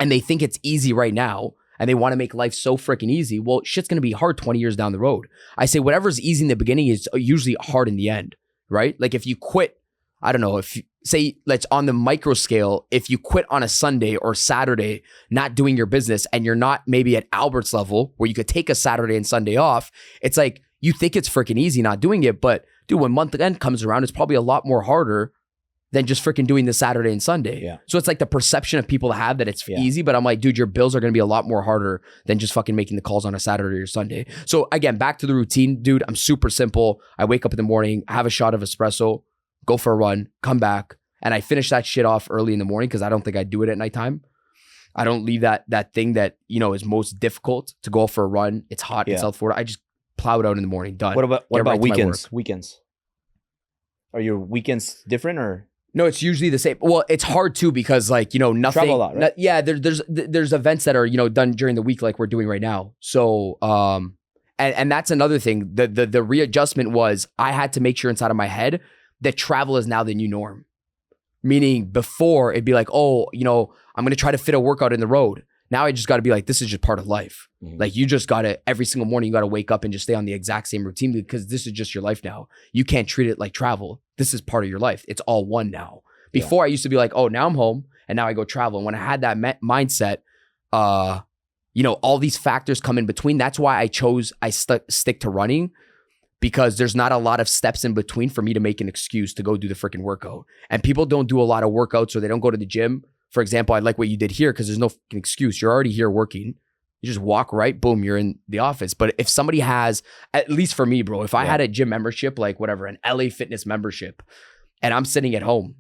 and they think it's easy right now, and they want to make life so freaking easy, well, shit's going to be hard 20 years down the road. I say whatever's easy in the beginning is usually hard in the end, right? Like if you quit, I don't know, if you say, let's on the micro scale, if you quit on a Sunday or Saturday, not doing your business, and you're not maybe at Albert's level where you could take a Saturday and Sunday off, it's like, you think it's freaking easy not doing it, but dude, when month end comes around, it's probably a lot more harder than just freaking doing the Saturday and Sunday. Yeah. So it's like the perception of people have that it's easy, but I'm like, dude, your bills are going to be a lot more harder than just fucking making the calls on a Saturday or Sunday. So again, back to the routine, dude, I'm super simple. I wake up in the morning, have a shot of espresso, go for a run, come back, and I finish that shit off early in the morning because I don't think I do it at nighttime. I don't leave that thing that, you know, is most difficult to go for a run. It's hot in South Florida. I just plow it out in the morning, done. What about weekends? Weekends. Are your weekends different or? No, it's usually the same. Well, it's hard too because, like, you know, nothing. Travel a lot, right? There's events that are, you know, done during the week like we're doing right now. So, and that's another thing. The readjustment was I had to make sure inside of my head that travel is now the new norm. Meaning before it'd be like, oh, you know, I'm going to try to fit a workout in the road. Now I just got to be like, this is just part of life. Like you just got to, every single morning, you got to wake up and just stay on the exact same routine because this is just your life now. You can't treat it like travel. This is part of your life. It's all one now. Before I used to be like, oh, now I'm home and now I go travel. And when I had that mindset, you know, all these factors come in between. That's why I stick to running, because there's not a lot of steps in between for me to make an excuse to go do the freaking workout. And people don't do a lot of workouts or they don't go to the gym. For example, I like what you did here because there's no fucking excuse. You're already here working. You just walk right, boom, you're in the office. But if somebody has, at least for me, bro, if I had a gym membership, like whatever, an LA Fitness membership, and I'm sitting at home,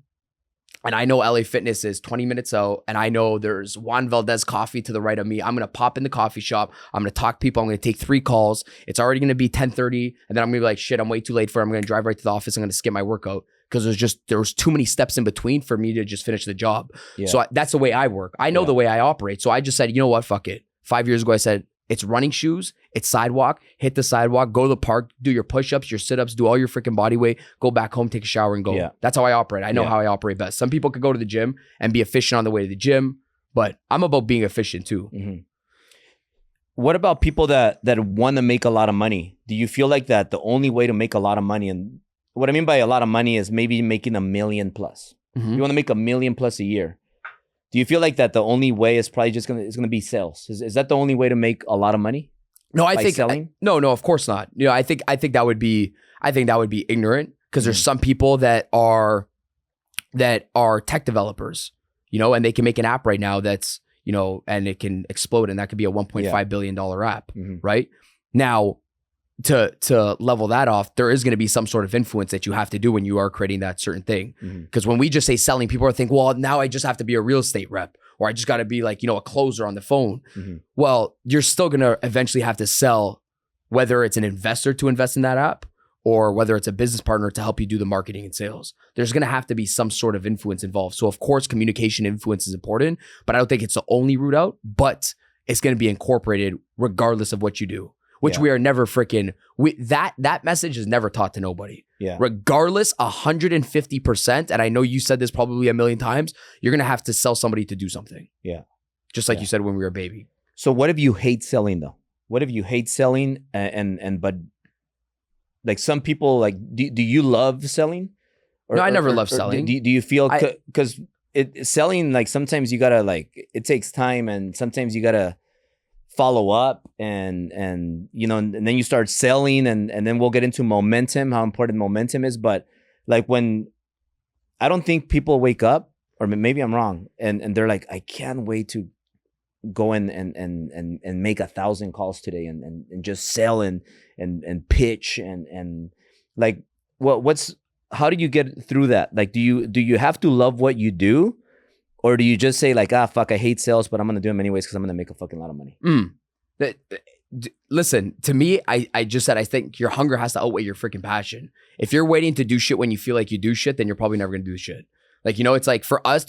and I know LA Fitness is 20 minutes out, and I know there's Juan Valdez coffee to the right of me. I'm going to pop in the coffee shop. I'm going to talk to people. I'm going to take 3 calls. It's already going to be 10:30. And then I'm going to be like, shit, I'm way too late for it. I'm going to drive right to the office. I'm going to skip my workout because there was too many steps in between for me to just finish the job. Yeah. So that's the way I work. I know the way I operate. So I just said, you know what? Fuck it. 5 years ago, I said, it's running shoes, it's sidewalk, hit the sidewalk, go to the park, do your push-ups, your sit-ups, do all your freaking body weight, go back home, take a shower and go. Yeah. That's how I operate. I know how I operate best. Some people could go to the gym and be efficient on the way to the gym, but I'm about being efficient too. What about people that want to make a lot of money? Do you feel like that the only way to make a lot of money, and what I mean by a lot of money is maybe making $1 million plus. You want to make $1 million plus a year. Do you feel like that the only way is probably just gonna be sales? Is that the only way to make a lot of money? No, I think selling. No, of course not. You know, I think that would be ignorant because there's some people that are tech developers, you know, and they can make an app right now that's, you know, and it can explode, and that could be a $1.5 billion app, right? Now, to level that off, there is going to be some sort of influence that you have to do when you are creating that certain thing. Because when we just say selling, people are thinking, well, now I just have to be a real estate rep, or I just got to be like, you know, a closer on the phone. Well, you're still going to eventually have to sell, whether it's an investor to invest in that app or whether it's a business partner to help you do the marketing and sales. There's going to have to be some sort of influence involved. So of course, communication influence is important, but I don't think it's the only route out, but it's going to be incorporated regardless of what you do. Which we are never freaking, that message is never taught to nobody. Regardless, 150%, and I know you said this probably a million times, you're going to have to sell somebody to do something. Just like you said when we were a baby. So what if you hate selling though? What if you hate selling but like some people, like, do you love selling? No, I never loved selling. Do you feel, because selling, like sometimes you got to like, it takes time and sometimes you got to follow up and you know, and then you start selling and then we'll get into momentum, how important momentum is. But like when I don't think people wake up or maybe I'm wrong, and they're like, I can't wait to go in and make 1,000 calls today and just sell and pitch and like how do you get through that? Like, do you have to love what you do, or do you just say like, fuck, I hate sales, but I'm gonna do them anyways because I'm gonna make a fucking lot of money? Listen, to me, I just said I think your hunger has to outweigh your freaking passion. If you're waiting to do shit when you feel like you do shit, then you're probably never gonna do shit. Like, it's like for us,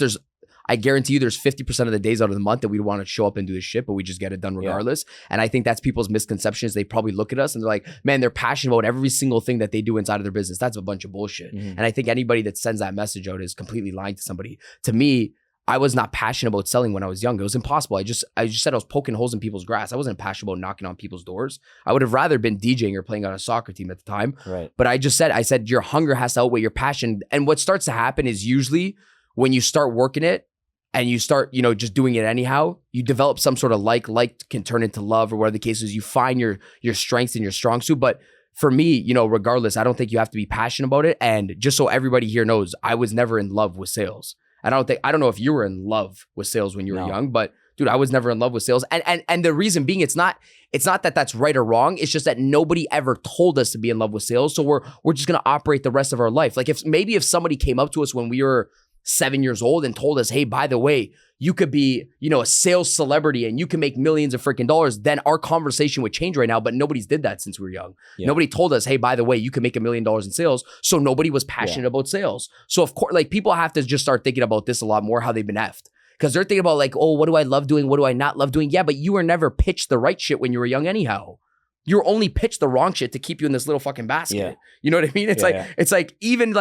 I guarantee you there's 50% of the days out of the month that we want to show up and do this shit, but we just get it done regardless. Yeah. And I think that's people's misconceptions. They probably look at us and they're like, man, they're passionate about every single thing that they do inside of their business. That's a bunch of bullshit. Mm-hmm. And I think anybody that sends that message out is completely lying to somebody. To me, I was not passionate about selling when I was young. It was impossible. I just said I was poking holes in people's grass. I wasn't passionate about knocking on people's doors. I would have rather been DJing or playing on a soccer team at the time. Right. But I said your hunger has to outweigh your passion. And what starts to happen is usually when you start working it, and you start, just doing it anyhow, you develop some sort of like can turn into love or whatever the case is. You find your strengths and your strong suit. But for me, regardless, I don't think you have to be passionate about it. And just so everybody here knows, I was never in love with sales. And I don't know if you were in love with sales when you were young, but dude, I was never in love with sales. And the reason being, it's not that that's right or wrong. It's just that nobody ever told us to be in love with sales. So we're just going to operate the rest of our life. Like if somebody came up to us when we were 7 years old and told us, hey, by the way, you could be, a sales celebrity and you can make millions of freaking dollars, then our conversation would change right now. But nobody's did that since we were young. Yeah. Nobody told us, hey, by the way, you can make $1 million in sales. So nobody was passionate about sales. So of course, like people have to just start thinking about this a lot more, how they've been effed. Because they're thinking about like, oh, what do I love doing? What do I not love doing? Yeah, but you were never pitched the right shit when you were young anyhow. You were only pitched the wrong shit to keep you in this little fucking basket. Yeah. You know what I mean? It's it's like even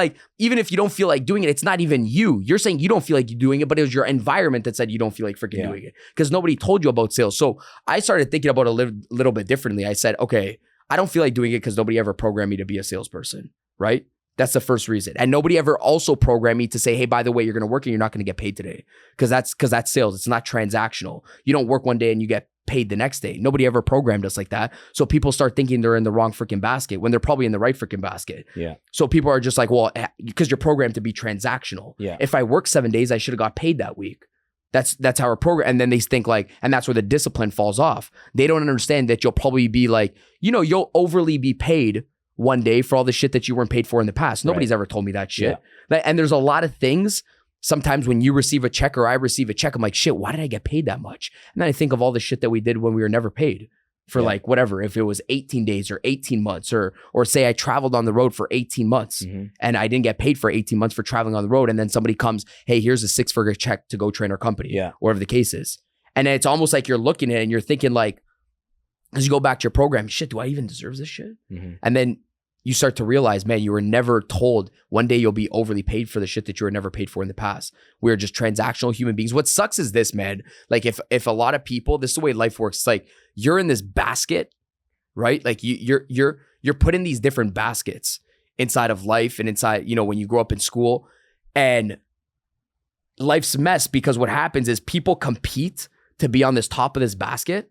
if you don't feel like doing it, it's not even you. You're saying you don't feel like you're doing it, but it was your environment that said you don't feel like freaking doing it because nobody told you about sales. So I started thinking about it a little bit differently. I said, okay, I don't feel like doing it because nobody ever programmed me to be a salesperson, right? That's the first reason. And nobody ever also programmed me to say, hey, by the way, you're going to work and you're not going to get paid today. Because that's sales. It's not transactional. You don't work one day and you get paid the next day. Nobody ever programmed us like that. So people start thinking they're in the wrong freaking basket when they're probably in the right freaking basket. Yeah. So people are just like, well, because you're programmed to be transactional. Yeah. If I work 7 days, I should have got paid that week. That's how our program, and then they think like, and that's where the discipline falls off. They don't understand that you'll probably be like, you'll overly be paid one day for all the shit that you weren't paid for in the past. Nobody's ever told me that shit. Yeah. And there's a lot of things. Sometimes when you receive a check or I receive a check, I'm like, shit, why did I get paid that much? And then I think of all the shit that we did when we were never paid for like whatever, if it was 18 days or 18 months or say I traveled on the road for 18 months and I didn't get paid for 18 months for traveling on the road. And then somebody comes, hey, here's a 6-figure check to go train our company, whatever the case is. And it's almost like you're looking at it and you're thinking like, as you go back to your program, shit, do I even deserve this shit? And then you start to realize, man, you were never told one day you'll be overly paid for the shit that you were never paid for in the past. We're just transactional human beings. What sucks is this, man. Like if a lot of people, this is the way life works. It's like you're in this basket, right? Like you're put in these different baskets inside of life and inside, when you grow up in school, and life's a mess because what happens is people compete to be on this top of this basket,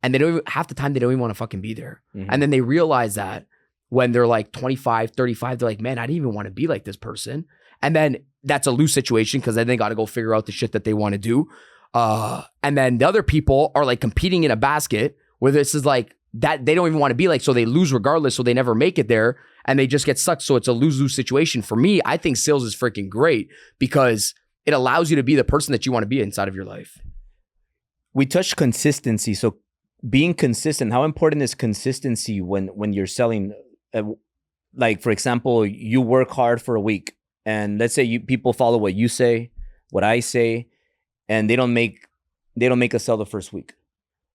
and they don't even, half the time they don't even want to fucking be there. And then they realize that when they're like 25, 35, they're like, man, I didn't even want to be like this person. And then that's a lose situation because then they got to go figure out the shit that they want to do. And then the other people are like competing in a basket where this is like that they don't even want to be like, so they lose regardless. So they never make it there and they just get stuck. So it's a lose-lose situation. For me, I think sales is freaking great because it allows you to be the person that you want to be inside of your life. We touched consistency. So being consistent, how important is consistency when you're selling? Like, for example, you work hard for a week and let's say people follow what you say, what I say, and they don't make a sale the first week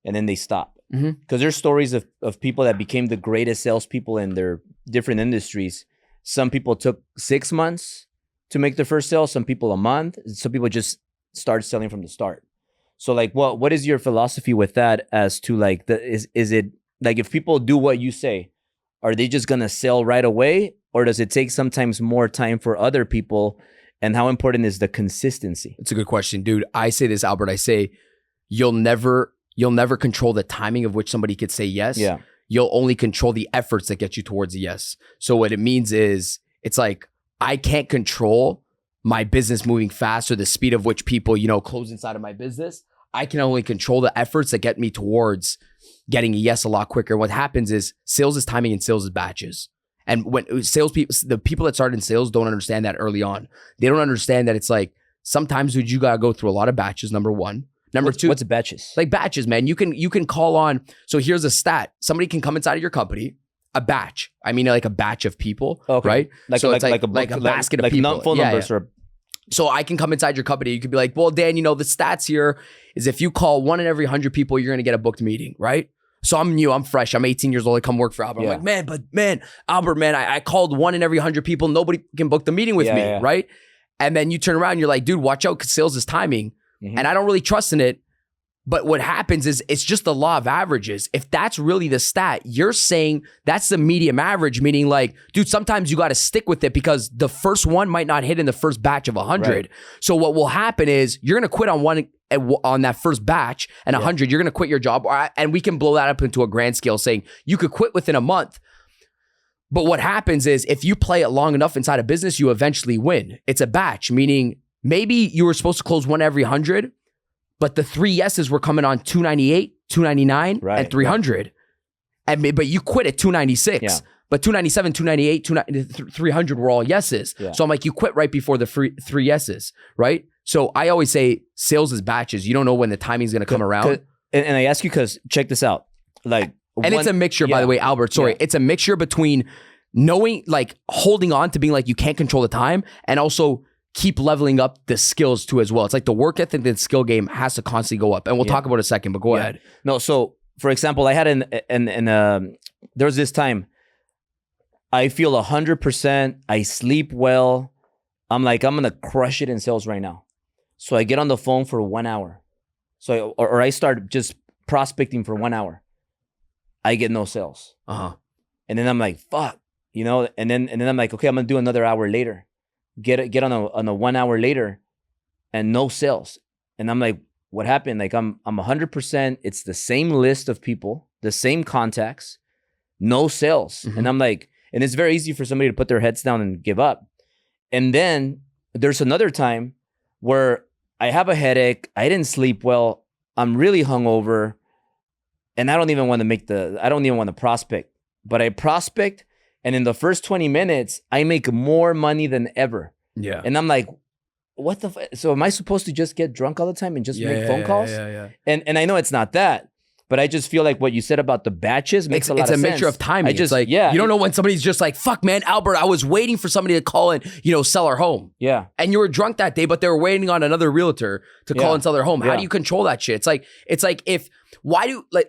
and then they stop. Because there's stories of people that became the greatest salespeople in their different industries. Some people took 6 months to make their first sale, some people a month, some people just start selling from the start. So like, what is your philosophy with that as to like, is it like if people do what you say, are they just going to sell right away? Or does it take sometimes more time for other people? And how important is the consistency? It's a good question, dude. I say this, Albert, I say, you'll never control the timing of which somebody could say yes. Yeah. You'll only control the efforts that get you towards a yes. So what it means is it's like, I can't control my business moving fast or the speed of which people, close inside of my business. I can only control the efforts that get me towards getting a yes a lot quicker. What happens is sales is timing and sales is batches. And when salespeople, the people that start in sales don't understand that early on. They don't understand that it's like sometimes you got to go through a lot of batches, number one. Number two. What's batches? Like batches, man. You can call on. So here's a stat. Somebody can come inside of your company, a batch. I mean, like a batch of people, right? Like so a, it's like a basket of people. Phone numbers or. So I can come inside your company. You could be like, well, Dan, the stats here is if you call 1 in every 100 people, you're going to get a booked meeting, right? So I'm new, I'm fresh, I'm 18 years old, I come work for Albert. I'm like, Albert, I called 1 in every 100 people, nobody can book the meeting with me, right? And then you turn around and you're like, dude, watch out because sales is timing. And I don't really trust in it. But what happens is it's just the law of averages. If that's really the stat, you're saying that's the medium average, meaning like, dude, sometimes you got to stick with it because the first one might not hit in the first batch of 100. Right. So what will happen is you're going to quit on that first batch and 100, you're going to quit your job. And we can blow that up into a grand scale saying you could quit within a month. But what happens is if you play it long enough inside a business, you eventually win. It's a batch, meaning maybe you were supposed to close 1 every 100, but the 3 yeses were coming on 298, 299, and 300. But you quit at 296. Yeah. But 297, 298, 300 were all yeses. Yeah. So I'm like, you quit right before the 3 yeses, right? So I always say sales is batches. You don't know when the timing's going to come around. And I ask you because check this out. It's a mixture, by the way, Albert. Sorry. It's a mixture between knowing, like holding on to being like you can't control the time and also keep leveling up the skills too as well. It's like the work ethic and the skill game has to constantly go up. And we'll talk about it in a second, but go ahead. No, so for example, I had there was this time I feel 100%, I sleep well. I'm like, I'm going to crush it in sales right now. So I get on the phone for 1 hour. Or I start just prospecting for 1 hour. I get no sales. And then I'm like, fuck, and then I'm like, okay, I'm going to do another hour later. Get on a 1 hour later and no sales. And I'm like, what happened? Like I'm 100%. It's the same list of people, the same contacts, no sales. And I'm like, and it's very easy for somebody to put their heads down and give up. And then there's another time where I have a headache. I didn't sleep well. I'm really hungover. And I don't even want to prospect, but I prospect. And in the first 20 minutes, I make more money than ever. Yeah. And I'm like, what the so am I supposed to just get drunk all the time and just make phone calls? Yeah. And I know it's not that, but I just feel like what you said about the batches makes a lot of sense. It's a mixture of timing. It's like, you don't know when somebody's just like, fuck, man, Albert, I was waiting for somebody to call and, sell our home. Yeah. And you were drunk that day, but they were waiting on another realtor to call and sell their home. How do you control that shit?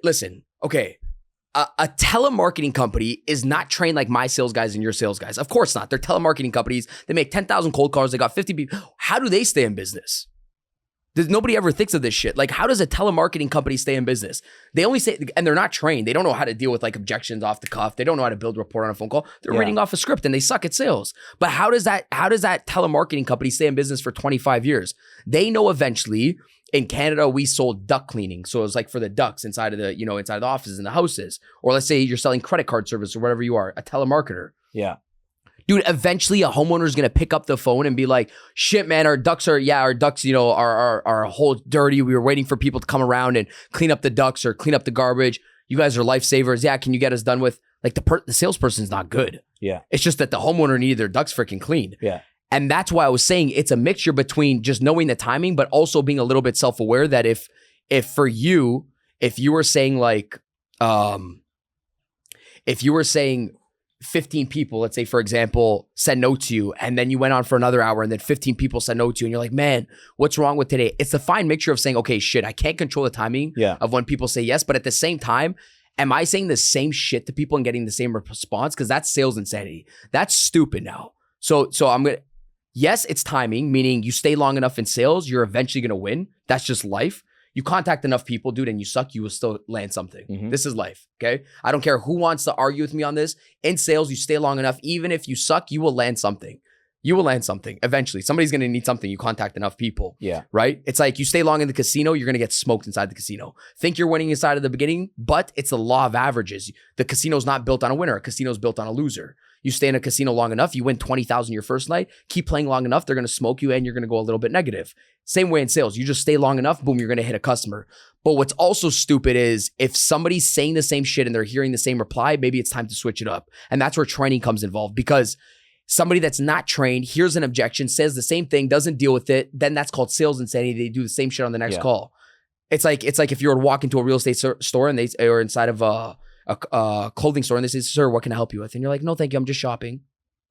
Listen, okay. A telemarketing company is not trained like my sales guys and your sales guys. Of course not. They're telemarketing companies. They make 10,000 cold calls. They got 50 people. How do they stay in business? Nobody ever thinks of this shit. Like, how does a telemarketing company stay in business? They only say, and they're not trained. They don't know how to deal with like objections off the cuff. They don't know how to build rapport on a phone call. They're reading off a script and they suck at sales. But how does that telemarketing company stay in business for 25 years? They know eventually. In Canada, we sold duct cleaning. So it was like for the ducts inside of the, inside the offices and the houses. Or let's say you're selling credit card service or whatever you are, a telemarketer. Yeah. Dude, eventually a homeowner is going to pick up the phone and be like, shit, man, our ducts, are a whole dirty. We were waiting for people to come around and clean up the ducts or clean up the garbage. You guys are lifesavers. Yeah, can you get us done with? Like the salesperson's not good. Yeah. It's just that the homeowner needed their ducts freaking cleaned. Yeah. And that's why I was saying it's a mixture between just knowing the timing, but also being a little bit self-aware that if you were saying like, if you were saying 15 people, let's say for example, said no to you, and then you went on for another hour and then 15 people said no to you and you're like, man, what's wrong with today? It's a fine mixture of saying, okay, shit, I can't control the timing of when people say yes, but at the same time, am I saying the same shit to people and getting the same response? Because that's sales insanity. That's stupid now. So yes, it's timing, meaning you stay long enough in sales, you're eventually going to win. That's just life. You contact enough people, dude, and you suck, you will still land something. This is life, okay? I don't care who wants to argue with me on this. In sales, you stay long enough. Even if you suck, you will land something. You will land something eventually. Somebody's going to need something. You contact enough people. Yeah. Right? It's like you stay long in the casino, you're going to get smoked inside the casino. Think you're winning inside of the beginning, but it's the law of averages. The casino's not built on a winner. A casino's built on a loser. You stay in a casino long enough, you win 20,000 your first night, keep playing long enough, they're going to smoke you and you're going to go a little bit negative. Same way in sales. You just stay long enough, boom, you're going to hit a customer. But what's also stupid is if somebody's saying the same shit and they're hearing the same reply, maybe it's time to switch it up. And that's where training comes involved, because somebody that's not trained hears an objection, says the same thing, doesn't deal with it, then that's called sales insanity. They do the same shit on the next call. It's like if you were to walk into a real estate store and or inside of a clothing store and they say, sir, what can I help you with? And you're like, no, thank you, I'm just shopping.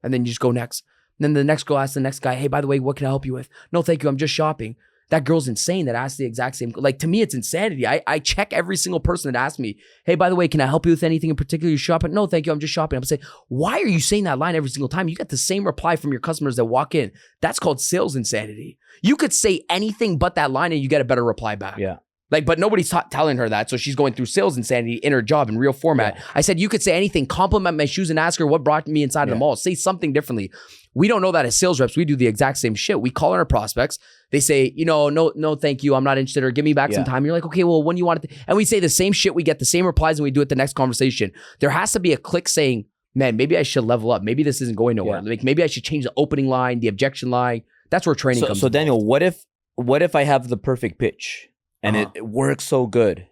And then you just go next. And then the next girl asks the next guy, hey, by the way, what can I help you with? No, thank you, I'm just shopping. That girl's insane that asks the exact same. Like, to me, it's insanity. I check every single person that asks me, hey, by the way, can I help you with anything in particular? You shopping? No, thank you, I'm just shopping. I'm saying, why are you saying that line every single time? You get the same reply from your customers that walk in. That's called sales insanity. You could say anything but that line and you get a better reply back. Yeah. Like, but nobody's telling her that. So she's going through sales insanity in her job in real format. Yeah. I said, you could say anything, compliment my shoes and ask her what brought me inside of the mall. Say something differently. We don't know that as sales reps. We do the exact same shit. We call on our prospects. They say, no, thank you, I'm not interested, or give me back some time. You're like, okay, well, when you want it, and we say the same shit. We get the same replies and we do it the next conversation. There has to be a click saying, man, maybe I should level up. Maybe this isn't going nowhere. Like, maybe I should change the opening line, the objection line. That's where training comes in. So Daniel, what if I have the perfect pitch? And it works so good.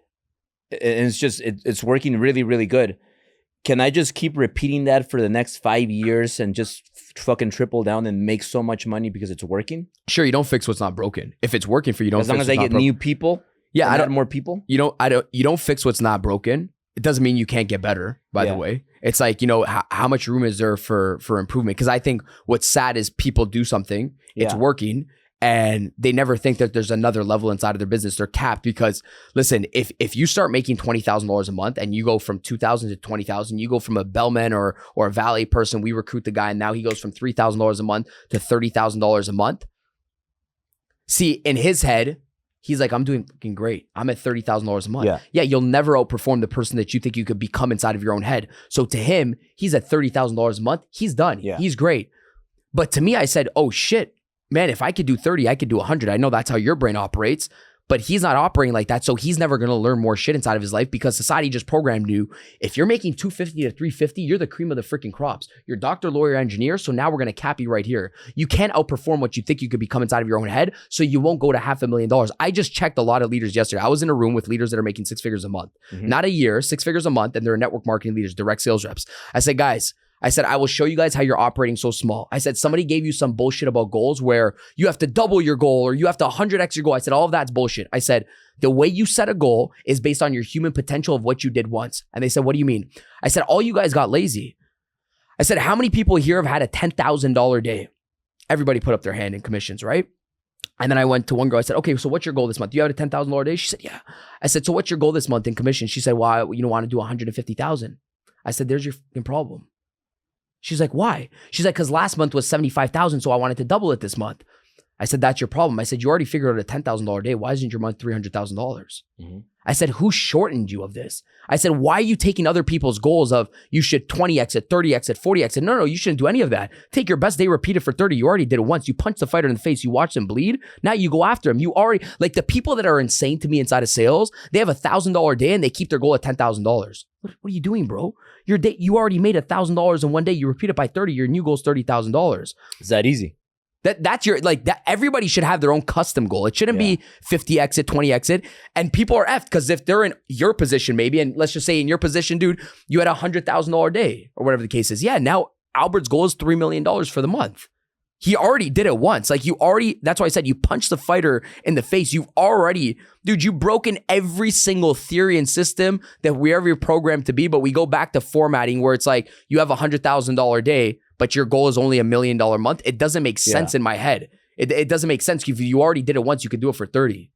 And it's working really, really good. Can I just keep repeating that for the next 5 years and just fucking triple down and make so much money because it's working? Sure, you don't fix what's not broken. If it's working for you, don't fix what's not broken. As long as I get new people, I don't more people. You don't fix what's not broken. It doesn't mean you can't get better, by the way. It's like, how much room is there for improvement? Because I think what's sad is people do something, it's working, and they never think that there's another level inside of their business. They're capped because, listen, if you start making $20,000 a month and you go from $2,000 to $20,000, you go from a bellman or a valet person, we recruit the guy and now he goes from $3,000 a month to $30,000 a month. See, in his head, he's like, I'm doing fucking great. I'm at $30,000 a month. Yeah, you'll never outperform the person that you think you could become inside of your own head. So to him, he's at $30,000 a month. He's done. Yeah. He's great. But to me, I said, oh shit, man, if I could do 30, I could do 100. I know that's how your brain operates, but he's not operating like that. So he's never going to learn more shit inside of his life because society just programmed you. If you're making 250 to 350, you're the cream of the freaking crops. You're doctor, lawyer, engineer. So now we're going to cap you right here. You can't outperform what you think you could become inside of your own head. So you won't go to $500,000. I just checked a lot of leaders yesterday. I was in a room with leaders that are making 6 figures a month, not a year, 6 figures a month. And they're network marketing leaders, direct sales reps. I said, guys, I will show you guys how you're operating so small. I said, somebody gave you some bullshit about goals where you have to double your goal or you have to 100x your goal. I said, all of that's bullshit. I said, the way you set a goal is based on your human potential of what you did once. And they said, what do you mean? I said, all you guys got lazy. I said, how many people here have had a $10,000 day? Everybody put up their hand in commissions, right? And then I went to one girl. I said, okay, so what's your goal this month? You have a $10,000 day? She said, yeah. I said, so what's your goal this month in commission? She said, well, you don't want to do 150,000. I said, there's your fucking problem. She's like, why? She's like, because last month was 75,000, so I wanted to double it this month. I said, that's your problem. I said, you already figured out a $10,000 day. Why isn't your month $300,000? I said, who shortened you of this? I said, why are you taking other people's goals of you should 20x it, 30x it, 40x it? No, you shouldn't do any of that. Take your best day, repeat it for 30. You already did it once. You punched the fighter in the face. You watched him bleed. Now you go after him. You already, like the people that are insane to me inside of sales, they have $1,000 day and they keep their goal at $10,000. What are you doing, bro? Your day, you already made $1,000 in one day. You repeat it by 30. Your new goal is $30,000. Is that easy? That's your, like, that everybody should have their own custom goal. It shouldn't be 50 exit, 20 exit. And people are effed because if they're in your position, maybe, and let's just say in your position, dude, you had $100,000 day or whatever the case is. Yeah, now Albert's goal is $3 million for the month. He already did it once. Like that's why I said you punched the fighter in the face. You've already, dude, you've broken every single theory and system that we ever programmed to be. But we go back to formatting where it's like you have $100,000 day, but your goal is only $1 million month. It doesn't make sense in my head. It doesn't make sense. If you already did it once, you could do it for 30.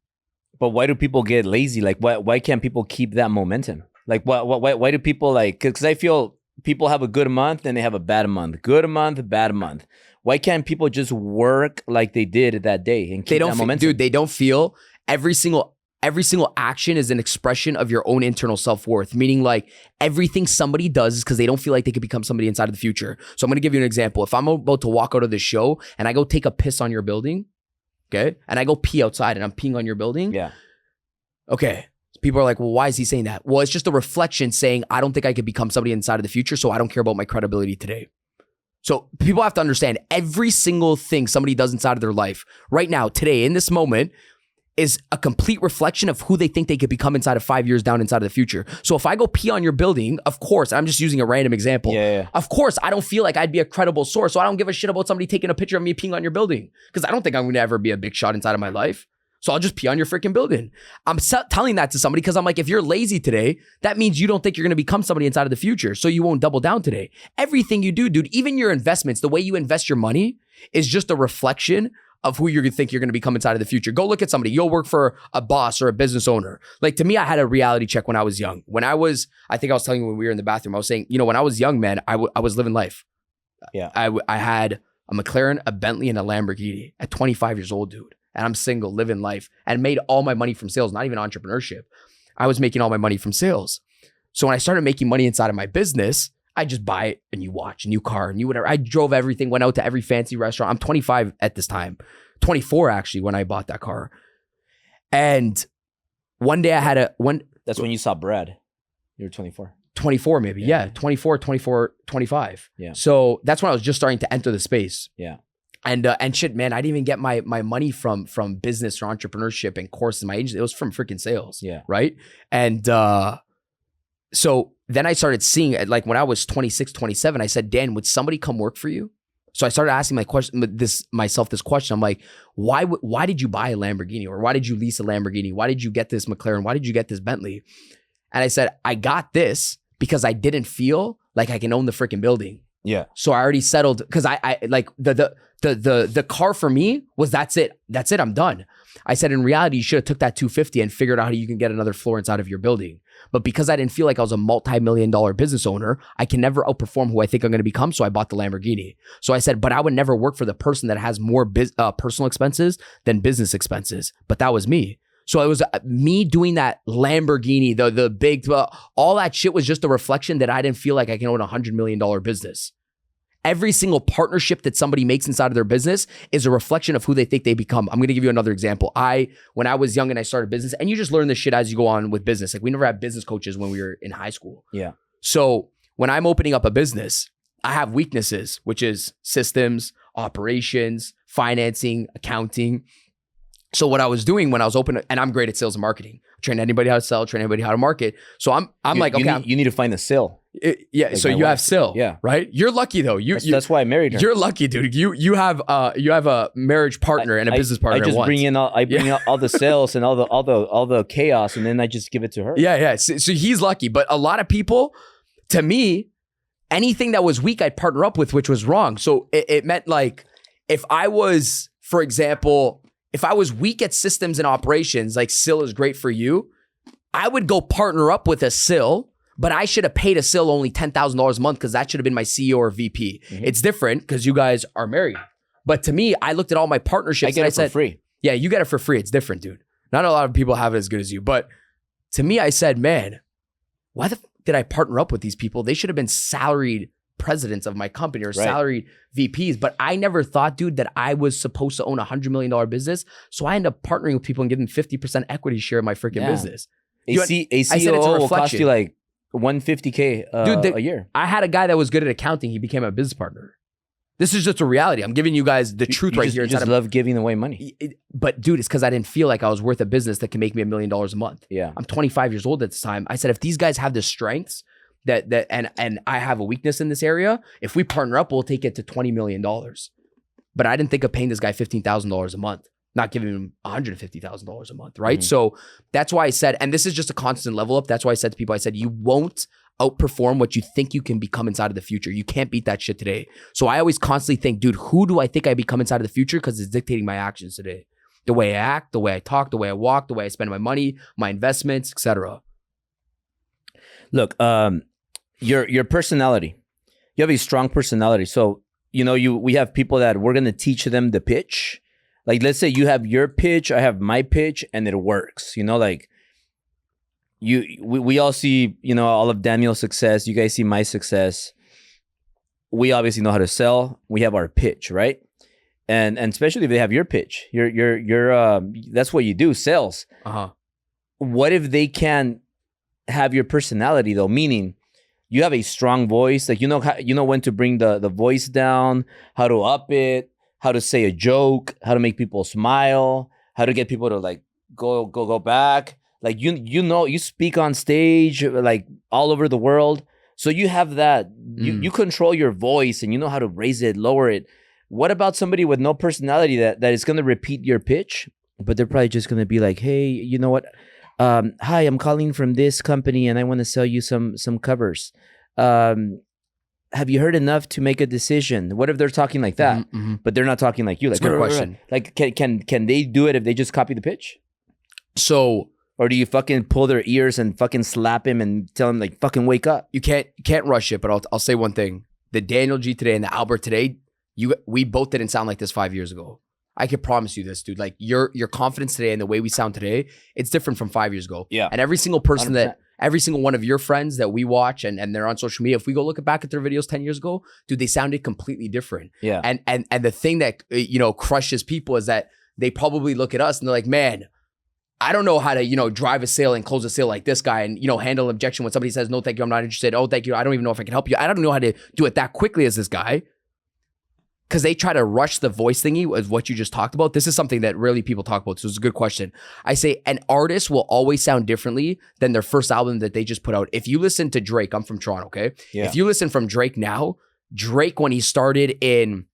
But why do people get lazy? Like, why can't people keep that momentum? Like, why do people because I feel people have a good month and they have a bad month. Good month, bad month. Why can't people just work like they did that day and keep that momentum? Dude, they don't feel every single action is an expression of your own internal self-worth, meaning like everything somebody does is because they don't feel like they could become somebody inside of the future. So I'm going to give you an example. If I'm about to walk out of this show and I go take a piss on your building, okay, and I go pee outside and I'm peeing on your building, okay, people are like, well, why is he saying that? Well, it's just a reflection saying, I don't think I could become somebody inside of the future, so I don't care about my credibility today. So people have to understand every single thing somebody does inside of their life right now, today, in this moment, is a complete reflection of who they think they could become inside of 5 years down inside of the future. So if I go pee on your building, of course, I'm just using a random example. Of course, I don't feel like I'd be a credible source. So I don't give a shit about somebody taking a picture of me peeing on your building because I don't think I'm going to ever be a big shot inside of my life. So I'll just pee on your freaking building. I'm telling that to somebody because I'm like, if you're lazy today, that means you don't think you're going to become somebody inside of the future. So you won't double down today. Everything you do, dude, even your investments, the way you invest your money is just a reflection of who you think you're going to become inside of the future. Go look at somebody. You'll work for a boss or a business owner. Like to me, I had a reality check when I was young. I think I was telling you when we were in the bathroom, I was saying, when I was young, man, I was living life. Yeah. I had a McLaren, a Bentley, and a Lamborghini at 25 years old, dude. And I'm single, living life, and made all my money from sales, not even entrepreneurship. I was making all my money from sales. So when I started making money inside of my business, I just buy a new watch, a new car, a new whatever. I drove everything, went out to every fancy restaurant. I'm 25 at this time, 24 actually when I bought that car. And one day I had That's when you saw Brad. You were 24. 24 maybe, yeah. 24, 25. Yeah. So that's when I was just starting to enter the space. Yeah. And shit, man, I didn't even get my money from business or entrepreneurship and courses. My agency, it was from freaking sales. Yeah. Right. And so then I started seeing it, like when I was 26, 27, I said, Dan, would somebody come work for you? So I started asking myself this question. I'm like, why did you buy a Lamborghini, or why did you lease a Lamborghini? Why did you get this McLaren? Why did you get this Bentley? And I said, I got this because I didn't feel like I can own the freaking building. Yeah. So I already settled because I like the car for me was that's it, I'm done. I said, in reality, you should have took that 250 and figured out how you can get another floor inside of your building. But because I didn't feel like I was a multi-million-dollar business owner, I can never outperform who I think I'm going to become. So I bought the Lamborghini. So I said, but I would never work for the person that has more personal expenses than business expenses. But that was me. So it was me doing that Lamborghini, the big, all that shit was just a reflection that I didn't feel like I can own $100 million business. Every single partnership that somebody makes inside of their business is a reflection of who they think they become. I'm going to give you another example. When I was young and I started business, and you just learn this shit as you go on with business. Like we never had business coaches when we were in high school. Yeah. So when I'm opening up a business, I have weaknesses, which is systems, operations, financing, accounting. So what I was doing when I was open, and I'm great at sales and marketing, train anybody how to sell, train anybody how to market. So I'm like, okay, you need to find the Syl. Yeah. Like so you have Syl. Yeah. Right. You're lucky though. That's why I married her. You're lucky, dude. You have a marriage partner and a business partner. I just bring in all the sales and all the chaos, and then I just give it to her. Yeah. Yeah. So he's lucky, but a lot of people, to me, anything that was weak, I'd partner up with, which was wrong. So it meant like if I was, for example, if I was weak at systems and operations, like Syl is great for you, I would go partner up with a Syl, but I should have paid a Syl only $10,000 a month because that should have been my CEO or VP. Mm-hmm. It's different because you guys are married. But to me, I looked at all my partnerships and I said, for free. Yeah, you get it for free. It's different, dude. Not a lot of people have it as good as you. But to me, I said, man, why the did I partner up with these people? They should have been salaried presidents of my company or salaried VPs. But I never thought, dude, that I was supposed to own $100 million business. So I ended up partnering with people and giving 50% equity share of my freaking business. A CEO will cost you like $150K a year. I had a guy that was good at accounting. He became a business partner. This is just a reality. I'm giving you guys the truth right here. You just love giving away money. But dude, it's because I didn't feel like I was worth a business that can make me $1 million a month. Yeah. I'm 25 years old at this time. I said, if these guys have the strengths and I have a weakness in this area, if we partner up, we'll take it to $20 million. But I didn't think of paying this guy $15,000 a month, not giving him $150,000 a month, right? Mm-hmm. So that's why I said, and this is just a constant level up. That's why I said to people, I said, you won't outperform what you think you can become inside of the future. You can't beat that shit today. So I always constantly think, dude, who do I think I become inside of the future? Because it's dictating my actions today. The way I act, the way I talk, the way I walk, the way I spend my money, my investments, etc. Look, your personality. You have a strong personality. So, we have people that we're going to teach them the pitch. Like, let's say you have your pitch, I have my pitch, and it works. We all see, all of Daniel's success. You guys see my success. We obviously know how to sell. We have our pitch, right? And especially if they have your pitch, you're that's what you do, sales. Uh-huh. What if they can have your personality though? Meaning, you have a strong voice. Like, you know how, you know when to bring the voice down, how to up it, how to say a joke, how to make people smile, how to get people to like go back. Like, you know, you speak on stage like all over the world. So you have that. You control your voice and you know how to raise it, lower it. What about somebody with no personality that is going to repeat your pitch, but they're probably just going to be like, hey, you know what? Hi, I'm calling from this company and I want to sell you some covers. Have you heard enough to make a decision? What if they're talking like that, but they're not talking like you? Like, That's a good question. Like, can they do it if they just copy the pitch? So, or do you fucking pull their ears and fucking slap him and tell him like, fucking wake up? you can't rush it, but I'll say one thing. The Daniel G today and the Albert today, we both didn't sound like this 5 years ago. I can promise you this, dude. Like your confidence today and the way we sound today, it's different from 5 years ago. Yeah. And every single person 100%. every single one of your friends that we watch and they're on social media, if we go look back at their videos 10 years ago, dude, they sounded completely different. Yeah. And the thing that, you know, crushes people is that they probably look at us and they're like, man, I don't know how to, you know, drive a sale and close a sale like this guy and, you know, handle an objection when somebody says, no, thank you, I'm not interested. Oh, thank you. I don't even know if I can help you. I don't know how to do it that quickly as this guy. Because they try to rush the voice thingy as what you just talked about. This is something that really people talk about. So it's a good question. I say an artist will always sound differently than their first album that they just put out. If you listen to Drake, I'm from Toronto, okay? Yeah. If you listen from Drake now, Drake when he started in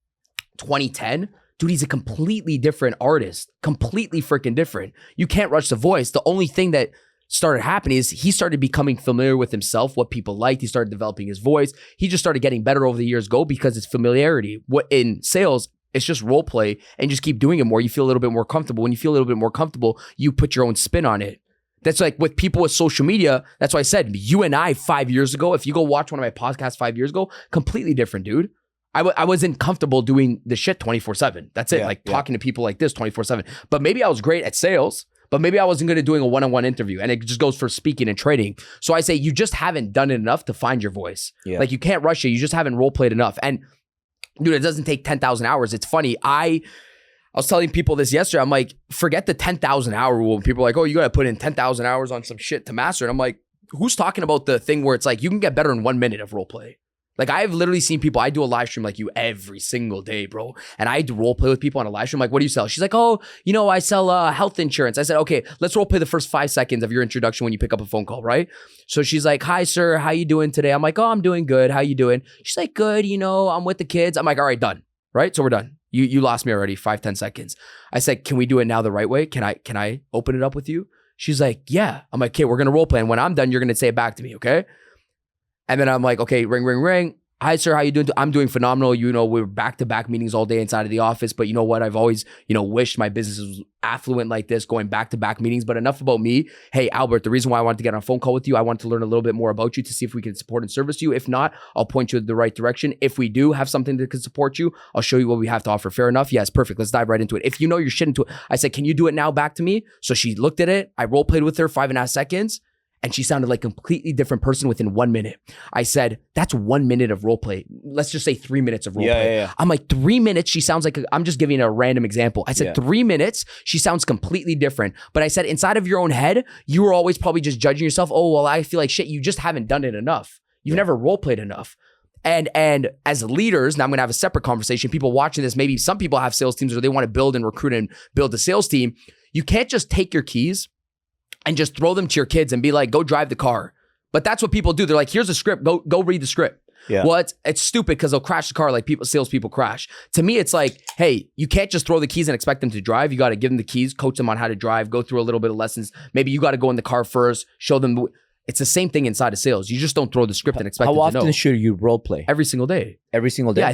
2010, dude, he's a completely different artist. Completely freaking different. You can't rush the voice. The only thing that started happening is he started becoming familiar with himself, what people liked. He started developing his voice. He just started getting better over the years because it's familiarity. What in sales, it's just role play and just keep doing it more. You feel a little bit more comfortable. When you feel a little bit more comfortable, you put your own spin on it. That's like with people with social media. That's why I said you and I 5 years ago, if you go watch one of my podcasts 5 years ago, completely different, dude. I wasn't comfortable doing the shit 24/7. That's it. Talking to people like this 24/7. But maybe I was great at sales. But maybe I wasn't good at doing a one-on-one interview, and it just goes for speaking and trading. So I say you just haven't done it enough to find your voice. Yeah. Like you can't rush it. You just haven't role played enough. And dude, it doesn't take 10,000 hours. It's funny. I was telling people this yesterday. I'm like, forget the 10,000 hour rule. And people are like, oh, you got to put in 10,000 hours on some shit to master it. I'm like, who's talking about the thing where it's like you can get better in 1 minute of role play? Like I've literally seen people, I do a live stream like you every single day, bro. And I role play with people on a live stream. Like, what do you sell? She's like, oh, you know, I sell health insurance. I said, okay, let's role play the first 5 seconds of your introduction when you pick up a phone call, right? So she's like, hi, sir. How you doing today? I'm like, oh, I'm doing good. How you doing? She's like, good. You know, I'm with the kids. I'm like, all right, done. Right? So we're done. You lost me already, 5-10 seconds. I said, can we do it now the right way? Can I open it up with you? She's like, yeah. I'm like, okay, we're going to role play. And when I'm done, you're going to say it back to me, okay? And then I'm like, okay, ring, ring, ring. Hi, sir. How you doing? I'm doing phenomenal. You know, we're back-to-back meetings all day inside of the office. But you know what? I've always, you know, wished my business was affluent like this, going back-to-back meetings. But enough about me. Hey, Albert, the reason why I wanted to get on a phone call with you, I wanted to learn a little bit more about you to see if we can support and service you. If not, I'll point you in the right direction. If we do have something that can support you, I'll show you what we have to offer. Fair enough? Yes, perfect. Let's dive right into it. If you know your shit into it, I said, can you do it now back to me? So she looked at it. I role-played with her 5.5 seconds. And she sounded like a completely different person within 1 minute. I said, that's 1 minute of role play. Let's just say 3 minutes of role play. Yeah. I'm like, 3 minutes, she sounds like, I'm just giving a random example. I said, 3 minutes, she sounds completely different. But I said, inside of your own head, you were always probably just judging yourself. Oh, well, I feel like shit. You just haven't done it enough. You've never role played enough. And as leaders, now I'm going to have a separate conversation. People watching this, maybe some people have sales teams or they want to build and recruit and build a sales team. You can't just take your keys and just throw them to your kids and be like, go drive the car. But that's what people do. They're like, here's a script, go read the script. Yeah. Well, it's stupid because they'll crash the car like salespeople crash. To me, it's like, hey, you can't just throw the keys and expect them to drive. You got to give them the keys, coach them on how to drive, go through a little bit of lessons. Maybe you got to go in the car first, show them. It's the same thing inside of sales. You just don't throw the script and expect them to know. How often should you role play? Every single day. Every single day? Yeah,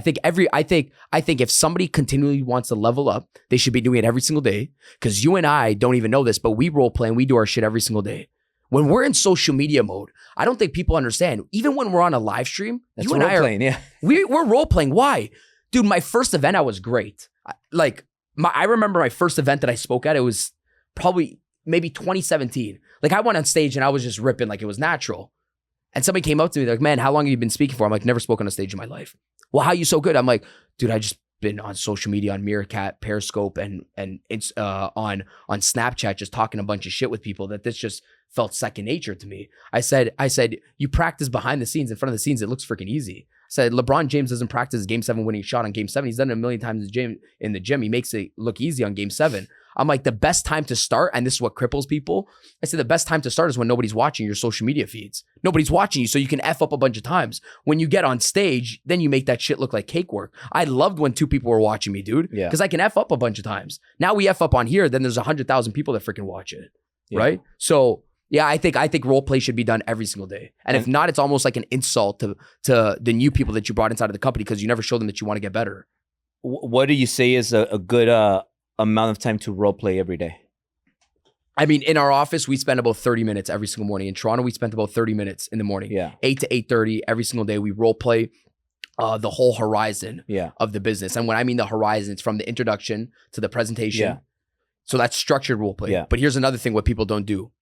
I think if somebody continually wants to level up, they should be doing it every single day. Because you and I don't even know this, but we role play and we do our shit every single day. When we're in social media mode, I don't think people understand. Even when we're on a live stream, That's you and I are role-playing, yeah. We're role playing. Why? Dude, my first event, I was great. I remember my first event that I spoke at, it was probably maybe 2017. Like I went on stage and I was just ripping like it was natural. And somebody came up to me, they're like, man, how long have you been speaking for? I'm like, never spoken on stage in my life. Well, how are you so good? I'm like, dude, I just been on social media, on Meerkat, Periscope, and it's on Snapchat, just talking a bunch of shit with people, that this just felt second nature to me. I said, you practice behind the scenes. In front of the scenes, it looks freaking easy. I said, LeBron James doesn't practice his Game 7 winning shot on Game 7. He's done it a million times in the gym. He makes it look easy on Game 7. I'm like, the best time to start, and this is what cripples people, I said the best time to start is when nobody's watching your social media feeds. Nobody's watching you, so you can F up a bunch of times. When you get on stage, then you make that shit look like cakework. I loved when 2 people were watching me, dude, because I can F up a bunch of times. Now we F up on here, then there's 100,000 people that freaking watch it, right? So yeah, I think role play should be done every single day. And if not, it's almost like an insult to the new people that you brought inside of the company, because you never show them that you want to get better. What do you say is a good amount of time to role play every day? I mean, in our office, we spend about 30 minutes every single morning. In Toronto, we spent about 30 minutes in the morning. 8 to 8:30 every single day. We role play the whole horizon of the business. And when I mean the horizon, it's from the introduction to the presentation. So that's structured role play. But here's another thing what people don't do.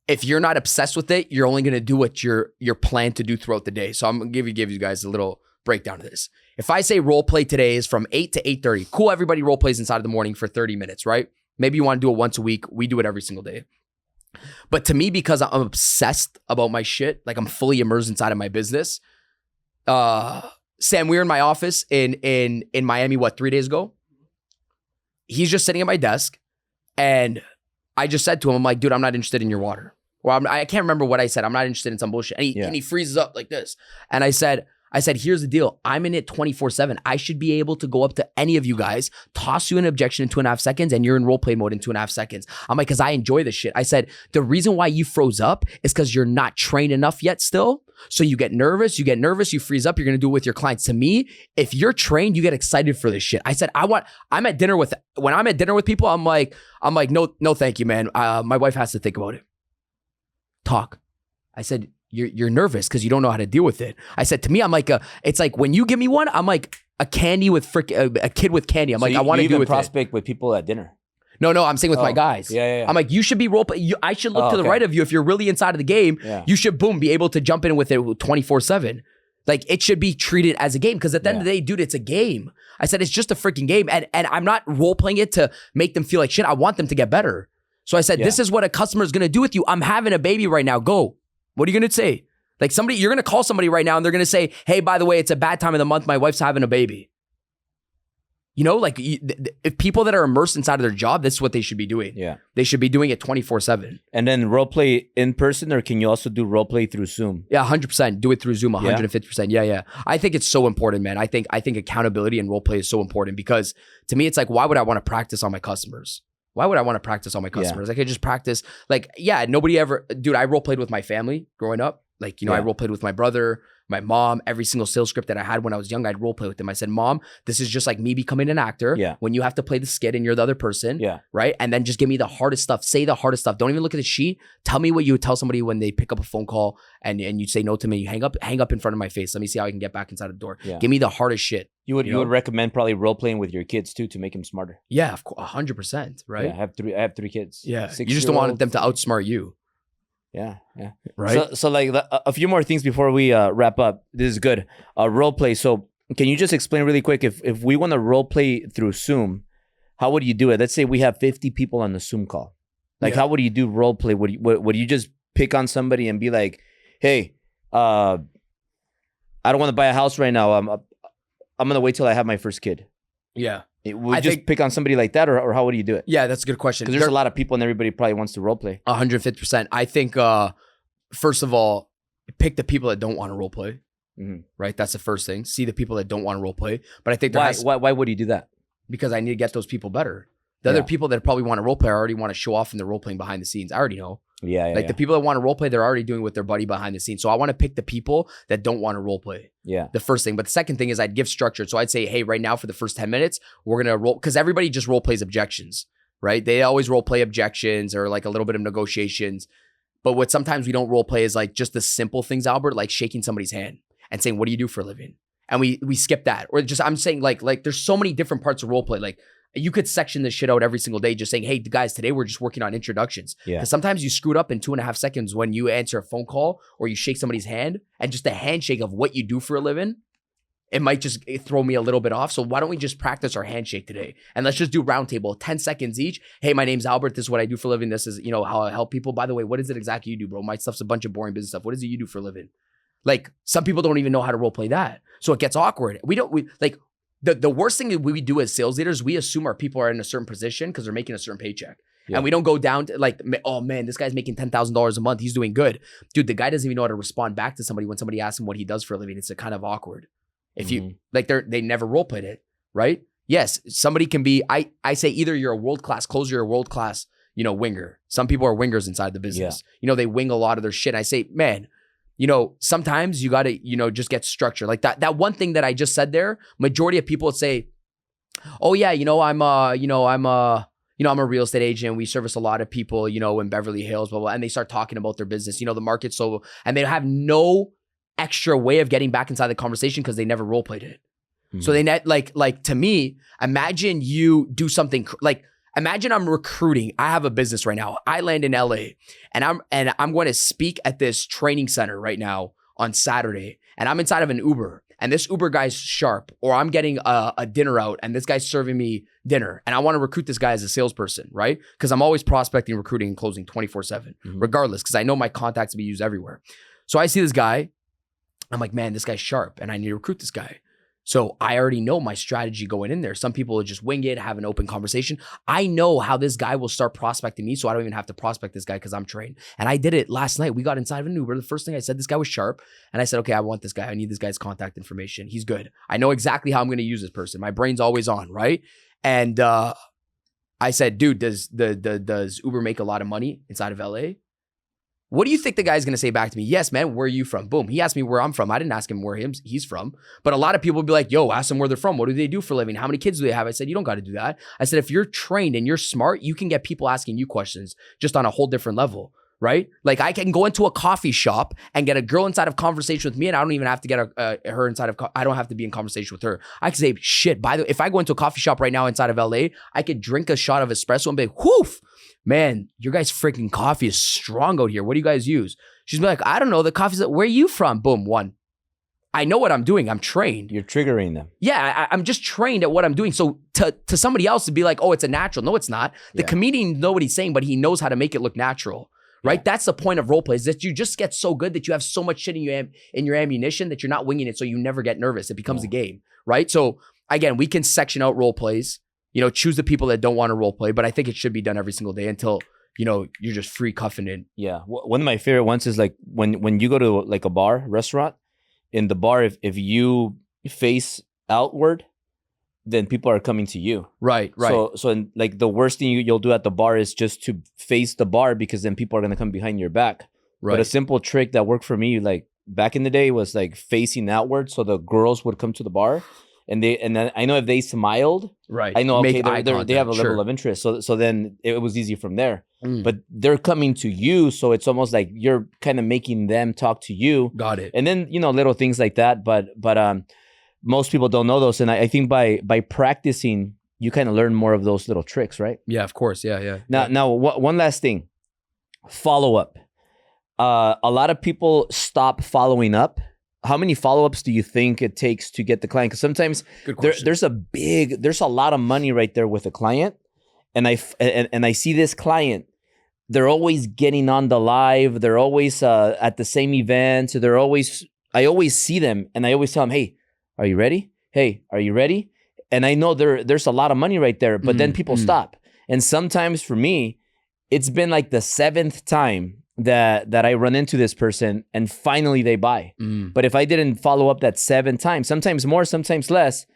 If you're not obsessed with it, you're only going to do what you're planned to do throughout the day. So I'm going to give you guys a little breakdown of this. If I say role play today is from 8 to 8:30, cool, everybody role plays inside of the morning for 30 minutes, right? Maybe you want to do it once a week. We do it every single day. But to me, because I'm obsessed about my shit, like I'm fully immersed inside of my business. Sam, we were in my office in Miami, 3 days ago? He's just sitting at my desk, and I just said to him, I'm like, dude, I'm not interested in your water. Or I can't remember what I said. I'm not interested in some bullshit. And he freezes up like this. And I said, here's the deal. I'm in it 24/7. I should be able to go up to any of you guys, toss you an objection in 2.5 seconds, and you're in role play mode in 2.5 seconds. I'm like, because I enjoy this shit. I said, the reason why you froze up is because you're not trained enough yet still. So you get nervous, you freeze up, you're going to do it with your clients. To me, if you're trained, you get excited for this shit. I said, when I'm at dinner with people, I'm like, no, thank you, man. My wife has to think about it. Talk. I said, you're nervous because you don't know how to deal with it. I said, to me, I'm like, it's like when you give me one, I'm like a candy with a kid with candy. I'm like, I want to do with prospect with people at dinner. No, I'm saying with my guys. Yeah. I'm like, you should be role play. I should look to the right of you. If you're really inside of the game, you should be able to jump in with it 24/7. Like it should be treated as a game, because at the end of the day, dude, it's a game. I said, it's just a freaking game. And I'm not role playing it to make them feel like shit. I want them to get better. So I said, this is what a customer is going to do with you. I'm having a baby right now. Go. What are you going to say? Like you're going to call somebody right now and they're going to say, hey, by the way, it's a bad time of the month. My wife's having a baby. You know, like if people that are immersed inside of their job, that's what they should be doing. Yeah. They should be doing it 24/7. And then role play in person, or can you also do role play through Zoom? Yeah, 100%. Do it through Zoom, 150%. Yeah. I think it's so important, man. I think accountability and role play is so important, because to me, it's like, why would I want to practice on my customers? Why would I want to practice on my customers? I could just practice. Like, nobody ever, dude, I role played with my family growing up. Like, I role played with my brother, my mom. Every single sales script that I had when I was young, I'd role play with them. I said, Mom, this is just like me becoming an actor. Yeah. When you have to play the skit and you're the other person. Yeah. Right. And then just give me the hardest stuff. Say the hardest stuff. Don't even look at the sheet. Tell me what you would tell somebody when they pick up a phone call and you say no to me. You hang up in front of my face. Let me see how I can get back inside the door. Yeah. Give me the hardest shit. You would recommend probably role playing with your kids too, to make them smarter. Yeah, of course, 100%. Right. Yeah, I have three kids. Yeah. You just don't want them to outsmart you. Yeah. Right. So like a few more things before we wrap up. This is good. Role play. So can you just explain really quick, if we want to role play through Zoom, how would you do it? Let's say we have 50 people on the Zoom call. Like, how would you do role play? Would you just pick on somebody and be like, hey, I don't want to buy a house right now. I'm gonna wait till I have my first kid. Yeah. Would you just pick on somebody like that, or how would you do it? Yeah, that's a good question. Because there's a lot of people and everybody probably wants to role play. 150%. I think, first of all, pick the people that don't want to role play. Mm-hmm. Right? That's the first thing. See the people that don't want to role play. But I think why would you do that? Because I need to get those people better. The other people that probably want to role play already want to show off in the role playing behind the scenes. I already know. The people that want to role play, they're already doing with their buddy behind the scenes. So I want to pick the people that don't want to role play. Yeah. The first thing. But the second thing is I'd give structure. So I'd say, hey, right now for the first 10 minutes, we're going to roll, because everybody just role plays objections, right? They always role play objections or like a little bit of negotiations. But what sometimes we don't role play is like just the simple things, Albert, like shaking somebody's hand and saying, what do you do for a living? And we skip that. Or just, I'm saying like there's so many different parts of role play. Like, you could section this shit out every single day, just saying, hey, guys, today we're just working on introductions. Yeah. Because sometimes you screw it up in 2.5 seconds when you answer a phone call or you shake somebody's hand, and just the handshake of what you do for a living. it might just throw me a little bit off. So why don't we just practice our handshake today? And let's just do round table, 10 seconds each. Hey, my name's Albert. This is what I do for a living. This is, you know, how I help people. By the way, what is it exactly you do, bro? My stuff's a bunch of boring business stuff. What is it you do for a living? Like, some people don't even know how to role play that. So it gets awkward. The worst thing that we do as sales leaders, we assume our people are in a certain position because they're making a certain paycheck. Yeah. And we don't go down to like, oh man, this guy's making $10,000 a month. He's doing good. Dude, the guy doesn't even know how to respond back to somebody when somebody asks him what he does for a living. It's a kind of awkward. If you like, they never role played it, right? Yes, somebody can be. I say either you're a world class closer or a world class, you know, winger. Some people are wingers inside the business. Yeah. You know, they wing a lot of their shit. I say, man, you know, sometimes you got to, you know, just get structure. Like that one thing that I just said there. Majority of people would say, oh yeah, you know, I'm a real estate agent. We service a lot of people, you know, in Beverly Hills, blah, blah, and they start talking about their business. You know, the market's so, and they have no extra way of getting back inside the conversation because they never role played it. So they like to me, imagine you do something like, imagine I'm recruiting. I have a business right now. I land in LA and I'm going to speak at this training center right now on Saturday, and I'm inside of an Uber, and this Uber guy's sharp, or I'm getting a dinner out and this guy's serving me dinner, and I want to recruit this guy as a salesperson, right? Because I'm always prospecting, recruiting, and closing 24/7, regardless, because I know my contacts will be used everywhere. So I see this guy. I'm like, man, this guy's sharp and I need to recruit this guy. So I already know my strategy going in there. Some people will just wing it, have an open conversation. I know how this guy will start prospecting me, so I don't even have to prospect this guy because I'm trained. And I did it last night. We got inside of an Uber. The first thing I said, this guy was sharp. And I said, okay, I want this guy. I need this guy's contact information. He's good. I know exactly how I'm going to use this person. My brain's always on, right? And I said, dude, does Uber make a lot of money inside of LA? What do you think the guy's going to say back to me? Yes, man, where are you from? Boom. He asked me where I'm from. I didn't ask him where he's from. But a lot of people would be like, yo, ask them where they're from. What do they do for a living? How many kids do they have? I said, you don't got to do that. I said, if you're trained and you're smart, you can get people asking you questions just on a whole different level, right? Like I can go into a coffee shop and get a girl inside of conversation with me, and I don't even have to get her inside of, I don't have to be in conversation with her. I can say, shit, by the way, if I go into a coffee shop right now inside of LA, I could drink a shot of espresso and be like, whoof, man, your guys' freaking coffee is strong out here. What do you guys use? She's like, I don't know. The coffee's like, where are you from? Boom, one. I know what I'm doing. I'm trained. You're triggering them. Yeah, I'm just trained at what I'm doing. So to somebody else to be like, oh, it's a natural. No, it's not. The comedian knows what he's saying, but he knows how to make it look natural, right? Yeah. That's the point of role play, is that you just get so good that you have so much shit in your ammunition that you're not winging it, so you never get nervous. It becomes a game, right? So again, we can section out role plays, you know, choose the people that don't want to role play, but I think it should be done every single day until, you know, you're just free cuffing in. Yeah. One of my favorite ones is like when you go to like a bar, restaurant, in the bar, if you face outward, then people are coming to you. Right. So like the worst thing you'll do at the bar is just to face the bar, because then people are going to come behind your back. Right. But a simple trick that worked for me, like back in the day, was like facing outward. So the girls would come to the bar. And then I know if they smiled, right, I know, okay, they have a level of interest. So then it was easy from there. But they're coming to you, so it's almost like you're kind of making them talk to you. Got it. And then, you know, little things like that. But most people don't know those. And I think by practicing, you kind of learn more of those little tricks, right? Yeah, of course. Yeah. Now, one last thing, follow up. A lot of people stop following up. How many follow-ups do you think it takes to get the client? Because sometimes there's a lot of money right there with a client, and I see this client. They're always getting on the live. They're always at the same event. I always see them, and I always tell them, "Hey, are you ready? Hey, are you ready?" And I know there's a lot of money right there, but then people stop. And sometimes for me, it's been like the 7th time that I run into this person and finally they buy. But if I didn't follow up that 7 times, sometimes more, sometimes less,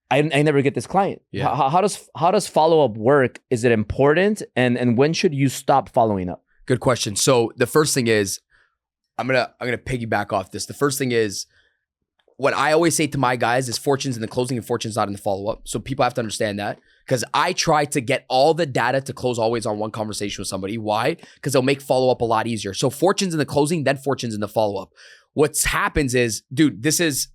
I never get this client. Yeah. How does follow-up work? Is it important? And when should you stop following up? Good question. So the first thing is, I'm gonna piggyback off this. The first thing is, what I always say to my guys is fortune's in the closing and fortune's not in the follow-up. So people have to understand that, because I try to get all the data to close always on one conversation with somebody. Why? Because they'll make follow-up a lot easier. So fortune's in the closing, then fortune's in the follow-up. What happens is, dude, this is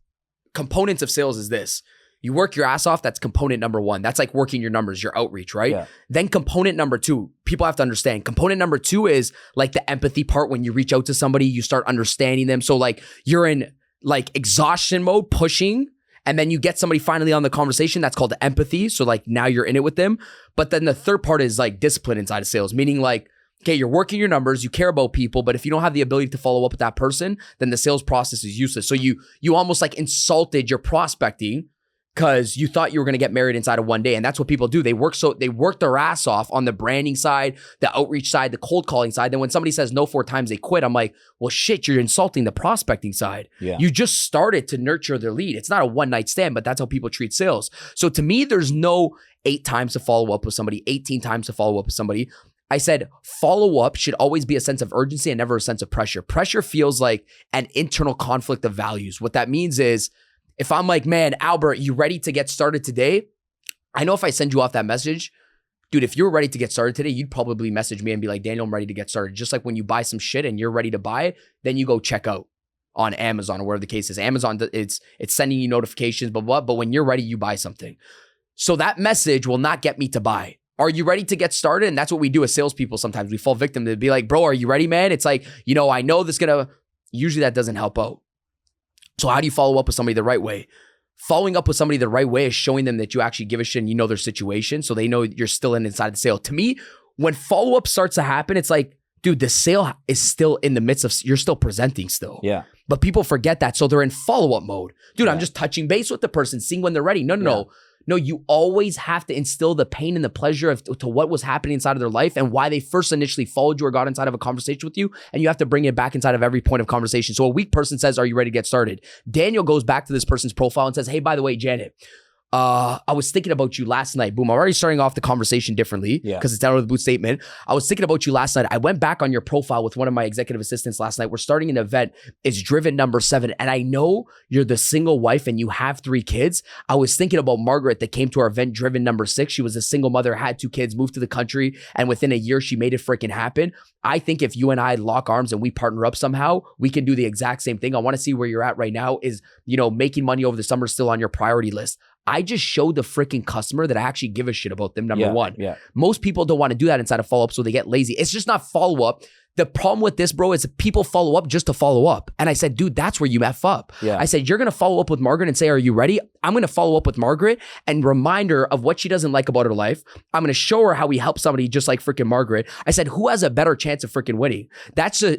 components of sales is this. You work your ass off. That's component number 1. That's like working your numbers, your outreach, right? Yeah. Then component number 2, people have to understand. Component number 2 is like the empathy part. When you reach out to somebody, you start understanding them. So like you're in like exhaustion mode, pushing, And then you get somebody finally on the conversation. That's called empathy. So like now you're in it with them. But then the third part is like discipline inside of sales, meaning like, okay, you're working your numbers, you care about people, but if you don't have the ability to follow up with that person, then the sales process is useless. So you almost like insulted your prospecting because you thought you were going to get married inside of one day. And that's what people do. They work their ass off on the branding side, the outreach side, the cold calling side. Then when somebody says no 4 times, they quit. I'm like, well, shit, you're insulting the prospecting side. Yeah. You just started to nurture their lead. It's not a one night stand, but that's how people treat sales. So to me, there's no 8 times to follow up with somebody, 18 times to follow up with somebody. I said follow up should always be a sense of urgency and never a sense of pressure. Pressure feels like an internal conflict of values. What that means is, if I'm like, man, Albert, you ready to get started today? I know if I send you off that message, dude, if you're ready to get started today, you'd probably message me and be like, Daniel, I'm ready to get started. Just like when you buy some shit and you're ready to buy it, then you go check out on Amazon or wherever the case is. Amazon, it's sending you notifications, but when you're ready, you buy something. So that message will not get me to buy. Are you ready to get started? And that's what we do as salespeople sometimes. We fall victim to be like, bro, are you ready, man? It's like, I know this usually that doesn't help out. So how do you follow up with somebody the right way? Following up with somebody the right way is showing them that you actually give a shit and you know their situation, so they know you're still inside the sale. To me, when follow-up starts to happen, it's like, dude, the sale is still in the midst of, you're still presenting still. Yeah. But people forget that, so they're in follow-up mode. Dude, I'm just touching base with the person, seeing when they're ready. No, you always have to instill the pain and the pleasure to what was happening inside of their life and why they first initially followed you or got inside of a conversation with you. And you have to bring it back inside of every point of conversation. So a weak person says, are you ready to get started? Daniel goes back to this person's profile and says, hey, by the way, Janet, I was thinking about you last night. Boom. I'm already starting off the conversation differently because it's down with the boot statement. I was thinking about you last night. I went back on your profile with one of my executive assistants last night. We're starting an event. It's driven number 7. And I know you're the single wife and you have 3 kids. I was thinking about Margaret that came to our event, driven number 6. She was a single mother, had 2 kids, moved to the country. And within a year, she made it freaking happen. I think if you and I lock arms and we partner up somehow, we can do the exact same thing. I want to see where you're at right now. Is, making money over the summer still on your priority list? I just showed the freaking customer that I actually give a shit about them, number 1. Yeah. Most people don't want to do that inside of follow-up, so they get lazy. It's just not follow-up. The problem with this, bro, is people follow up just to follow up. And I said, dude, that's where you F up. Yeah. I said, you're going to follow up with Margaret and say, are you ready? I'm going to follow up with Margaret and remind her of what she doesn't like about her life. I'm going to show her how we help somebody just like freaking Margaret. I said, who has a better chance of freaking winning? That's I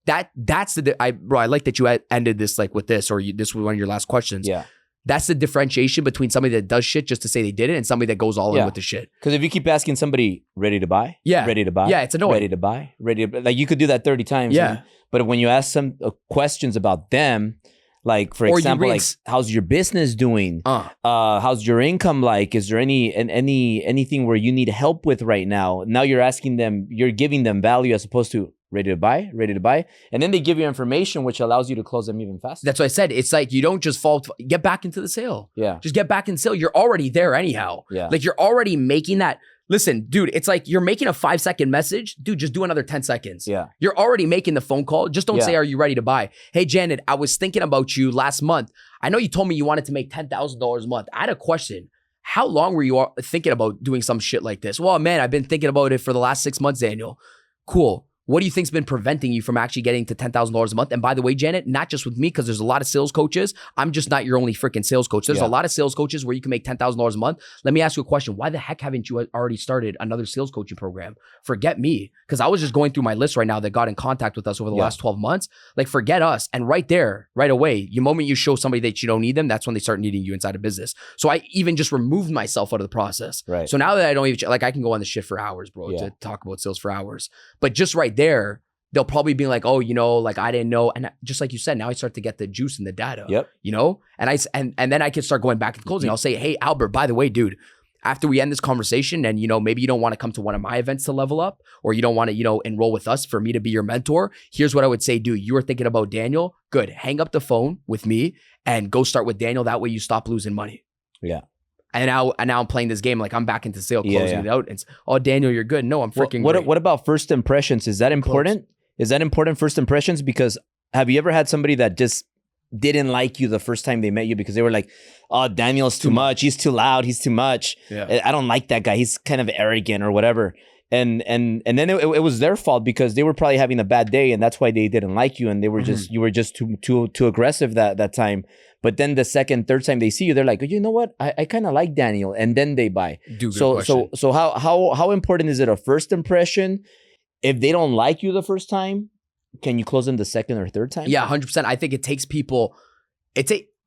like that you ended this like with this, or this was one of your last questions. Yeah. That's the differentiation between somebody that does shit just to say they did it and somebody that goes all in with the shit. Because if you keep asking somebody, ready to buy? Yeah. Ready to buy? Yeah, it's annoying. Ready to buy? Like you could do that 30 times. Yeah. But when you ask some questions about them, like for example, like how's your business doing? How's your income like? Is there anything where you need help with right now? Now you're asking them, you're giving them value as opposed to ready to buy. And then they give you information which allows you to close them even faster. That's what I said. It's like you don't just get back into the sale. Yeah. Just get back in sale. You're already there anyhow. Yeah. Like you're already making that. Listen, dude, it's like you're making a 5-second message. Dude, just do another 10 seconds. Yeah. You're already making the phone call. Just don't say, are you ready to buy? Hey, Janet, I was thinking about you last month. I know you told me you wanted to make $10,000 a month. I had a question. How long were you thinking about doing some shit like this? Well, man, I've been thinking about it for the last 6 months, Daniel. Cool. What do you think's been preventing you from actually getting to $10,000 a month? And by the way, Janet, not just with me, because there's a lot of sales coaches. I'm just not your only freaking sales coach. There's a lot of sales coaches where you can make $10,000 a month. Let me ask you a question. Why the heck haven't you already started another sales coaching program? Forget me, because I was just going through my list right now that got in contact with us over the last 12 months. Like, forget us. And right there, right away, the moment you show somebody that you don't need them, that's when they start needing you inside a business. So I even just removed myself out of the process. Right. So now that I don't even, I can go on the shit for hours, bro, to talk about sales for hours. But just right there, they'll probably be like, oh, I didn't know. And just like you said, now I start to get the juice and the data, and then I can start going back and closing. I'll say, hey, Albert, by the way, dude, after we end this conversation and, maybe you don't want to come to one of my events to level up, or you don't want to, enroll with us for me to be your mentor. Here's what I would say, dude. You were thinking about Daniel. Good. Hang up the phone with me and go start with Daniel. That way you stop losing money. Yeah. And now I'm playing this game like I'm back into sale, closing it out. And Daniel, you're good. No, I'm freaking great. What about first impressions? Is that important? Is that important, first impressions? Because have you ever had somebody that just didn't like you the first time they met you because they were like, oh, Daniel's too much. He's too loud. He's too much. Yeah. I don't like that guy. He's kind of arrogant or whatever. And then it was their fault because they were probably having a bad day, and that's why they didn't like you, and they were just you were just too aggressive that time. But then the second, third time they see you, they're like, you know what? I kind of like Daniel, and then they buy. So how important is it a first impression? If they don't like you the first time, can you close them the second or third time? Yeah, 100%. I think it takes people.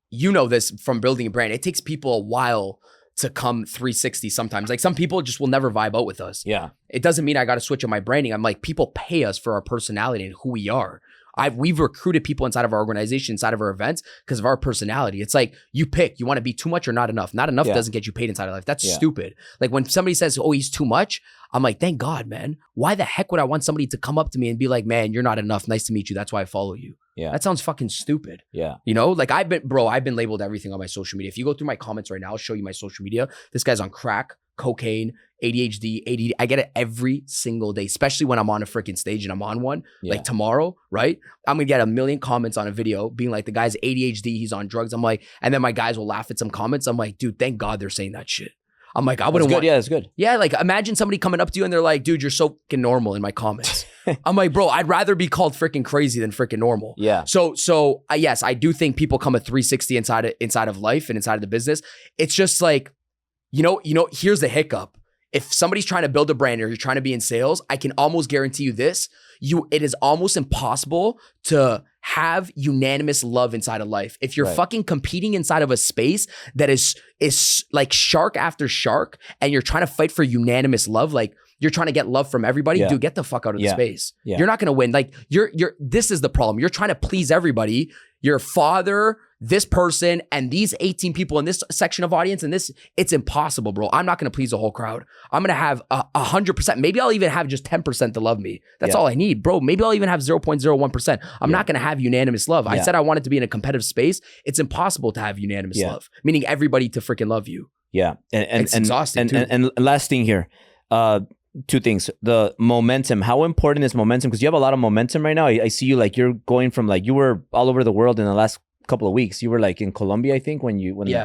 You know this from building a brand. It takes people a while to come 360 sometimes. Like some people just will never vibe out with us. Yeah. It doesn't mean I got to switch up my branding. I'm like, people pay us for our personality and who we are. We've recruited people inside of our organization, inside of our events because of our personality. It's like you pick, you want to be too much or not enough. Not enough doesn't get you paid inside of life. That's stupid. Like when somebody says, oh, he's too much, I'm like, thank God, man. Why the heck would I want somebody to come up to me and be like, man, you're not enough. Nice to meet you. That's why I follow you. Yeah. That sounds fucking stupid. Yeah. You know, like I've been labeled everything on my social media. If you go through my comments right now, I'll show you my social media. This guy's on crack, cocaine, ADHD, ADD. I get it every single day, especially when I'm on a freaking stage and I'm on one. Like tomorrow, right? I'm gonna get a million comments on a video being like, the guy's ADHD, he's on drugs. I'm like, and then my guys will laugh at some comments. I'm like, dude, thank God they're saying that shit. I'm like, I wouldn't want. Yeah, that's good. Yeah, like imagine somebody coming up to you and they're like, dude, you're so fucking normal in my comments. I'm like, bro, I'd rather be called freaking crazy than freaking normal. Yeah. So yes, I do think people come a 360 inside of life and inside of the business. It's just like, you know, here's the hiccup. If somebody's trying to build a brand or you're trying to be in sales, I can almost guarantee you this. It is almost impossible to have unanimous love inside of life. If you're fucking competing inside of a space that is like shark after shark and you're trying to fight for unanimous love, like you're trying to get love from everybody, dude, get the fuck out of the space. Yeah. You're not going to win. Like this is the problem. You're trying to please everybody. Your father, this person, and these 18 people in this section of audience, and it's impossible, bro. I'm not going to please the whole crowd. I'm going to have 100%. Maybe I'll even have just 10% to love me. That's all I need, bro. Maybe I'll even have 0.01%. I'm not going to have unanimous love. I said I wanted to be in a competitive space. It's impossible to have unanimous love, meaning everybody to freaking love you. Yeah. And it's exhausting too. And last thing here, two things. The momentum. How important is momentum? Because you have a lot of momentum right now. I see you like you're going from like you were all over the world in the last couple of weeks. You were like in Colombia, I think, when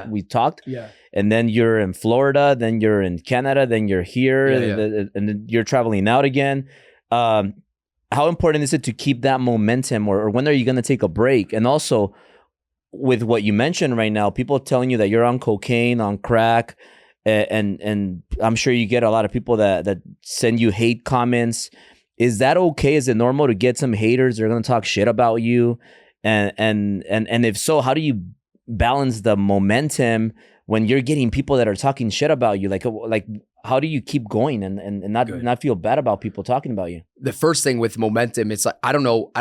we talked. Yeah. And then you're in Florida, then you're in Canada, then you're here, and then you're traveling out again. How important is it to keep that momentum, or when are you going to take a break? And also, with what you mentioned right now, people telling you that you're on cocaine, on crack, and I'm sure you get a lot of people that send you hate comments. Is that okay? Is it normal to get some haters that are going to talk shit about you? And if so, how do you balance the momentum when you're getting people that are talking shit about you? Like how do you keep going and not feel bad about people talking about you? The first thing with momentum, it's like, I don't know.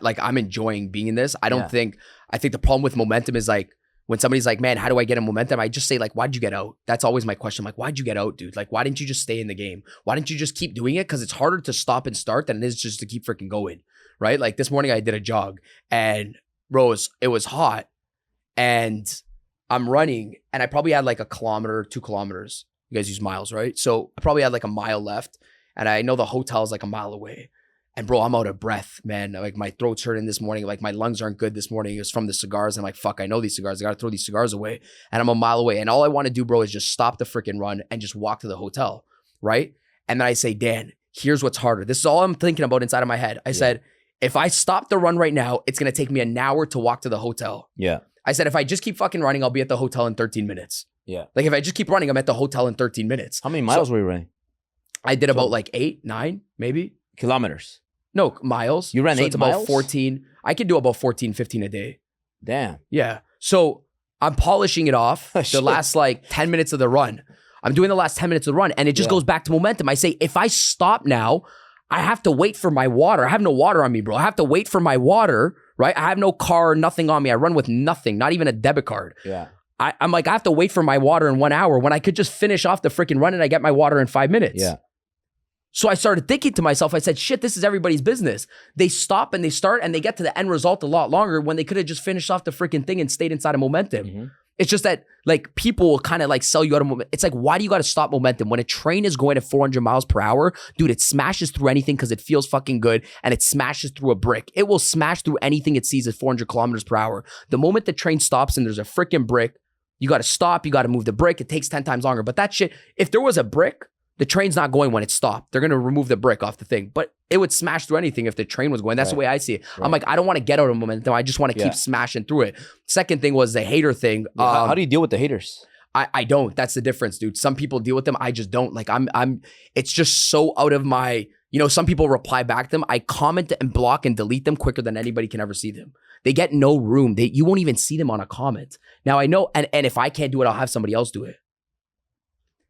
Like I'm enjoying being in this. I think the problem with momentum is like, when somebody's like, man, how do I get a momentum? I just say like, why'd you get out? That's always my question. I'm like, why'd you get out, dude? Like, why didn't you just stay in the game? Why didn't you just keep doing it? Because it's harder to stop and start than it is just to keep freaking going, right? Like this morning I did a jog and bro, it was hot and I'm running and I probably had like 1 kilometer, 2 kilometers. You guys use miles, right? So I probably had like a mile left and I know the hotel is like a mile away. And bro, I'm out of breath, man. Like my throat's hurting this morning. Like my lungs aren't good this morning. It was from the cigars. I'm like, fuck, I know these cigars. I got to throw these cigars away. And I'm a mile away. And all I want to do, bro, is just stop the freaking run and just walk to the hotel, right? And then I say, Dan, here's what's harder. This is all I'm thinking about inside of my head. I said, if I stop the run right now, it's going to take me an hour to walk to the hotel. Yeah. I said, if I just keep fucking running, I'll be at the hotel in 13 minutes. Yeah. Like if I just keep running, I'm at the hotel in 13 minutes. How many miles were you running? I did about like 8, 9, maybe. Kilometers. No, miles. You ran 8 it's miles? About 14. I could do about 14, 15 a day. Damn. Yeah. So I'm polishing it off the last like 10 minutes of the run. I'm doing the last 10 minutes of the run and it just goes back to momentum. I say, if I stop now, I have to wait for my water. I have no water on me, bro. I have to wait for my water, right? I have no car, nothing on me. I run with nothing, not even a debit card. Yeah. I'm like, I have to wait for my water in 1 hour when I could just finish off the freaking run and I get my water in 5 minutes. Yeah. So I started thinking to myself, I said, shit, this is everybody's business. They stop and they start and they get to the end result a lot longer when they could have just finished off the freaking thing and stayed inside of momentum. Mm-hmm. It's just that like people will kind of like sell you out of momentum. It's like, why do you got to stop momentum? When a train is going at 400 miles per hour, dude, it smashes through anything because it feels fucking good and it smashes through a brick. It will smash through anything it sees at 400 kilometers per hour. The moment the train stops and there's a freaking brick, you got to stop, you got to move the brick. It takes 10 times longer. But that shit, if there was a brick, The train's not going when it stopped. They're going to remove the brick off the thing, but it would smash through anything if the train was going. That's the way I see it. I'm like, I don't want to get out of momentum. I just want to keep smashing through it. Second thing was the hater thing. How do you deal with the haters? I don't. That's the difference, dude. Some people deal with them. I just don't. Like it's just so out of my, some people reply back to them. I comment and block and delete them quicker than anybody can ever see them. They get no room. You won't even see them on a comment. Now I know, and if I can't do it, I'll have somebody else do it.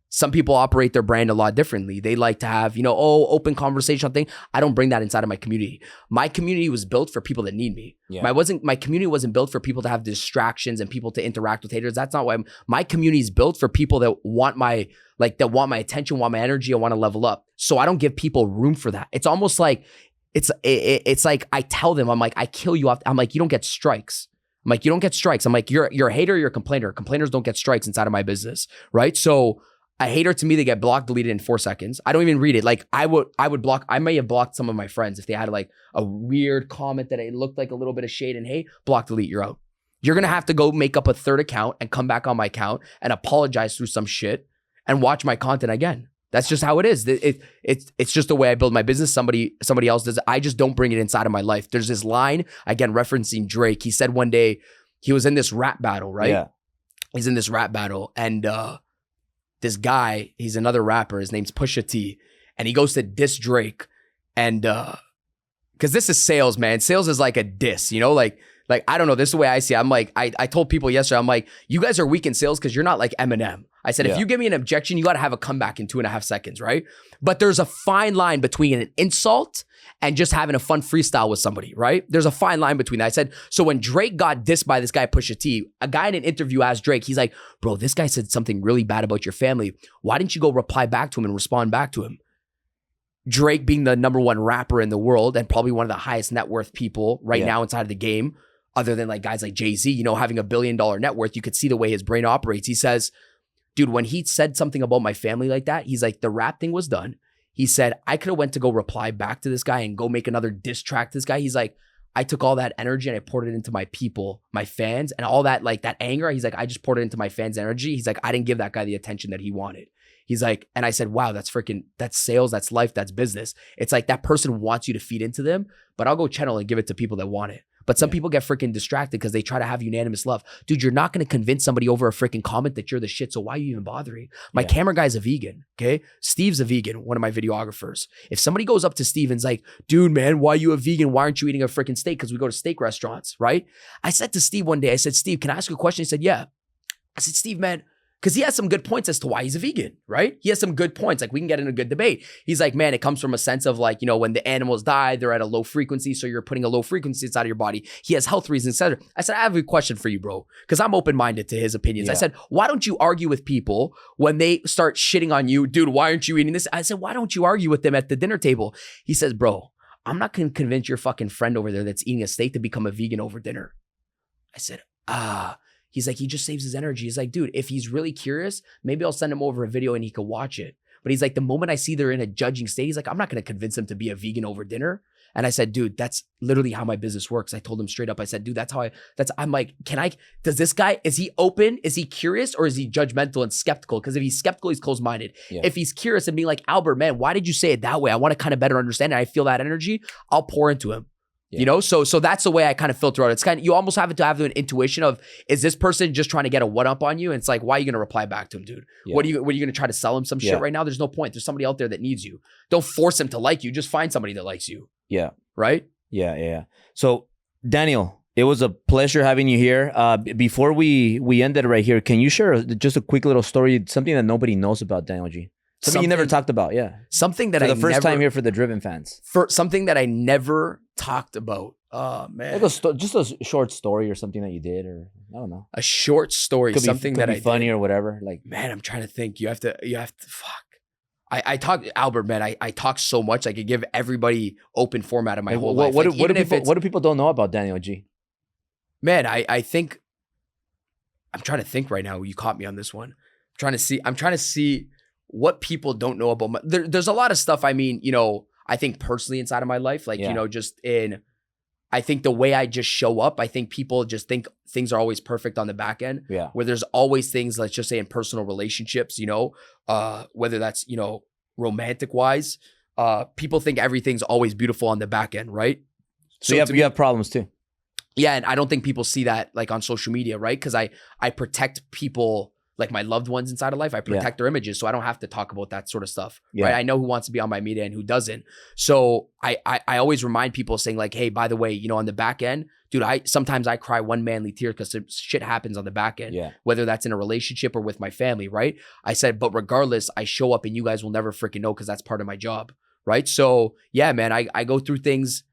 Some people operate their brand a lot differently. They like to have, open conversational thing. I don't bring that inside of my community. My community was built for people that need me. Yeah. My community wasn't built for people to have distractions and people to interact with haters. That's not why my community is built for people that want my attention, want my energy, and want to level up. So I don't give people room for that. It's almost like, it's like I tell them, I'm like, I kill you off. I'm like, you don't get strikes. I'm like, you don't get strikes. I'm like, you're a hater, you're a complainer. Complainers don't get strikes inside of my business, right? So a hater to me, they get blocked, deleted in 4 seconds. I don't even read it. Like I would block, I may have blocked some of my friends if they had like a weird comment that it looked like a little bit of shade and hate, block, delete, you're out. You're going to have to go make up a third account and come back on my account and apologize through some shit and watch my content again. That's just how it is. It's just the way I build my business. Somebody else does it. I just don't bring it inside of my life. There's this line, again, referencing Drake. He said one day he was in this rap battle, right? Yeah. He's in this rap battle and, this guy, he's another rapper. His name's Pusha T. And he goes to diss Drake. And because this is sales, man. Sales is like a diss, like I don't know. This is the way I see it. I'm like, I told people yesterday, I'm like, you guys are weak in sales because you're not like Eminem. I said, if you give me an objection, you got to have a comeback in 2.5 seconds, right? But there's a fine line between an insult and just having a fun freestyle with somebody, right? There's a fine line between that. I said, so when Drake got dissed by this guy, Pusha T, a guy in an interview asked Drake, he's like, bro, this guy said something really bad about your family. Why didn't you go reply back to him and respond back to him? Drake being the #1 rapper in the world and probably one of the highest net worth people right now inside of the game, other than like guys like Jay-Z, having $1 billion net worth, you could see the way his brain operates. He says, dude, when he said something about my family like that, he's like, the rap thing was done. He said, I could have went to go reply back to this guy and go make another diss track to this guy. He's like, I took all that energy and I poured it into my people, my fans, and all that, like that anger. He's like, I just poured it into my fans' energy. He's like, I didn't give that guy the attention that he wanted. He's like, and I said, wow, that's sales, that's life, that's business. It's like that person wants you to feed into them, but I'll go channel and give it to people that want it. But some people get freaking distracted because they try to have unanimous love. Dude, you're not going to convince somebody over a freaking comment that you're the shit. So why are you even bothering? My camera guy's a vegan, okay? Steve's a vegan, one of my videographers. If somebody goes up to Steve and's like, dude, man, why are you a vegan? Why aren't you eating a freaking steak? Because we go to steak restaurants, right? I said to Steve one day, I said, Steve, can I ask you a question? He said, yeah. I said, Steve, man, because he has some good points as to why he's a vegan, right? He has some good points. Like we can get in a good debate. He's like, man, it comes from a sense of like, when the animals die, they're at a low frequency. So you're putting a low frequency inside of your body. He has health reasons, etc. I said, I have a question for you, bro. Because I'm open-minded to his opinions. I said, why don't you argue with people when they start shitting on you? Dude, why aren't you eating this? I said, why don't you argue with them at the dinner table? He says, bro, I'm not going to convince your fucking friend over there that's eating a steak to become a vegan over dinner. I said, He's like, he just saves his energy. He's like, dude, if he's really curious, maybe I'll send him over a video and he could watch it. But he's like, the moment I see they're in a judging state, he's like, I'm not going to convince him to be a vegan over dinner. And I said, dude, that's literally how my business works. I told him straight up. I said, dude, I'm like, does this guy, is he open? Is he curious or is he judgmental and skeptical? Because if he's skeptical, he's closed-minded. Yeah. If he's curious and being like, Albert, man, why did you say it that way? I want to kind of better understand it. I feel that energy. I'll pour into him. Yeah. So that's the way I kind of filter out. It's kind of, you almost have to have an intuition of, is this person just trying to get a one-up on you? And it's like, why are you going to reply back to him, dude? Yeah. What are you going to try to sell him some shit right now? There's no point. There's somebody out there that needs you. Don't force him to like you. Just find somebody that likes you. Yeah. Right? Yeah. So Daniel, it was a pleasure having you here. Before we ended right here, can you share just a quick little story, something that nobody knows about Daniel G? Something you never talked about, Something that for the first time here for the Driven fans. For something that I never talked about. Oh man, like just a short story or something that you did, or I don't know, a short story, something that I funny did. Or whatever. Like, man, I'm trying to think. You have to. Fuck. I talk, Albert, man. I talk so much. I could give everybody open format of my whole life. What do people don't know about Daniel G? Man, I think I'm trying to think right now. You caught me on this one. I'm trying to see what people don't know about there's a lot of stuff. I mean, I think personally inside of my life, like, just I think the way I just show up, I think people just think things are always perfect on the back end. Yeah. Where there's always things, let's just say in personal relationships, whether that's, romantic wise, people think everything's always beautiful on the back end, right? So you have problems too. Yeah, and I don't think people see that like on social media, right? Because I protect people, like my loved ones inside of life. I protect their images, so I don't have to talk about that sort of stuff, right? I know who wants to be on my media and who doesn't. So I always remind people saying like, hey, by the way, you know, on the back end, dude, sometimes I cry one manly tear because shit happens on the back end, whether that's in a relationship or with my family, right? I said, but regardless, I show up and you guys will never freaking know because that's part of my job, right? So yeah, man, I go through things.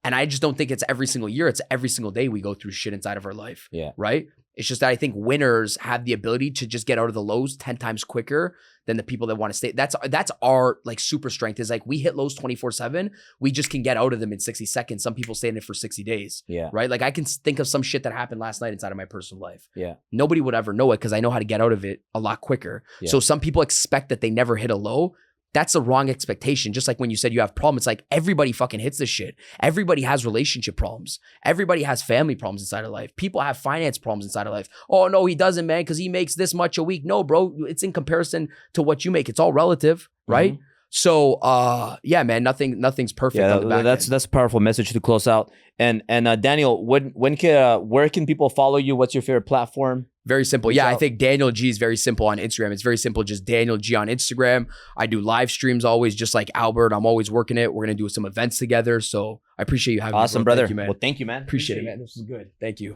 And I just don't think it's every single year. It's every single day we go through shit inside of our life. Yeah. Right? It's just that I think winners have the ability to just get out of the lows 10 times quicker than the people that want to stay. That's our like super strength, is like we hit lows 24/7. We just can get out of them in 60 seconds. Some people stay in it for 60 days. Yeah. Right? Like I can think of some shit that happened last night inside of my personal life. Yeah. Nobody would ever know it because I know how to get out of it a lot quicker. Yeah. So some people expect that they never hit a low. That's a wrong expectation. Just like when you said you have problems, it's like everybody fucking hits this shit. Everybody has relationship problems. Everybody has family problems inside of life. People have finance problems inside of life. Oh no, he doesn't, man, because he makes this much a week. No, bro, it's in comparison to what you make. It's all relative, right? Mm-hmm. So yeah, man, nothing's perfect. Yeah, on the back that's a powerful message to close out. And Daniel, where can people follow you? What's your favorite platform? Very simple. Yeah, I think Daniel G is very simple on Instagram. It's very simple. Just Daniel G on Instagram. I do live streams always, just like Albert. I'm always working it. We're going to do some events together. So I appreciate you having me. Awesome, brother. Thank you, man. Well, thank you, man. Appreciate it, man. This was good. Thank you.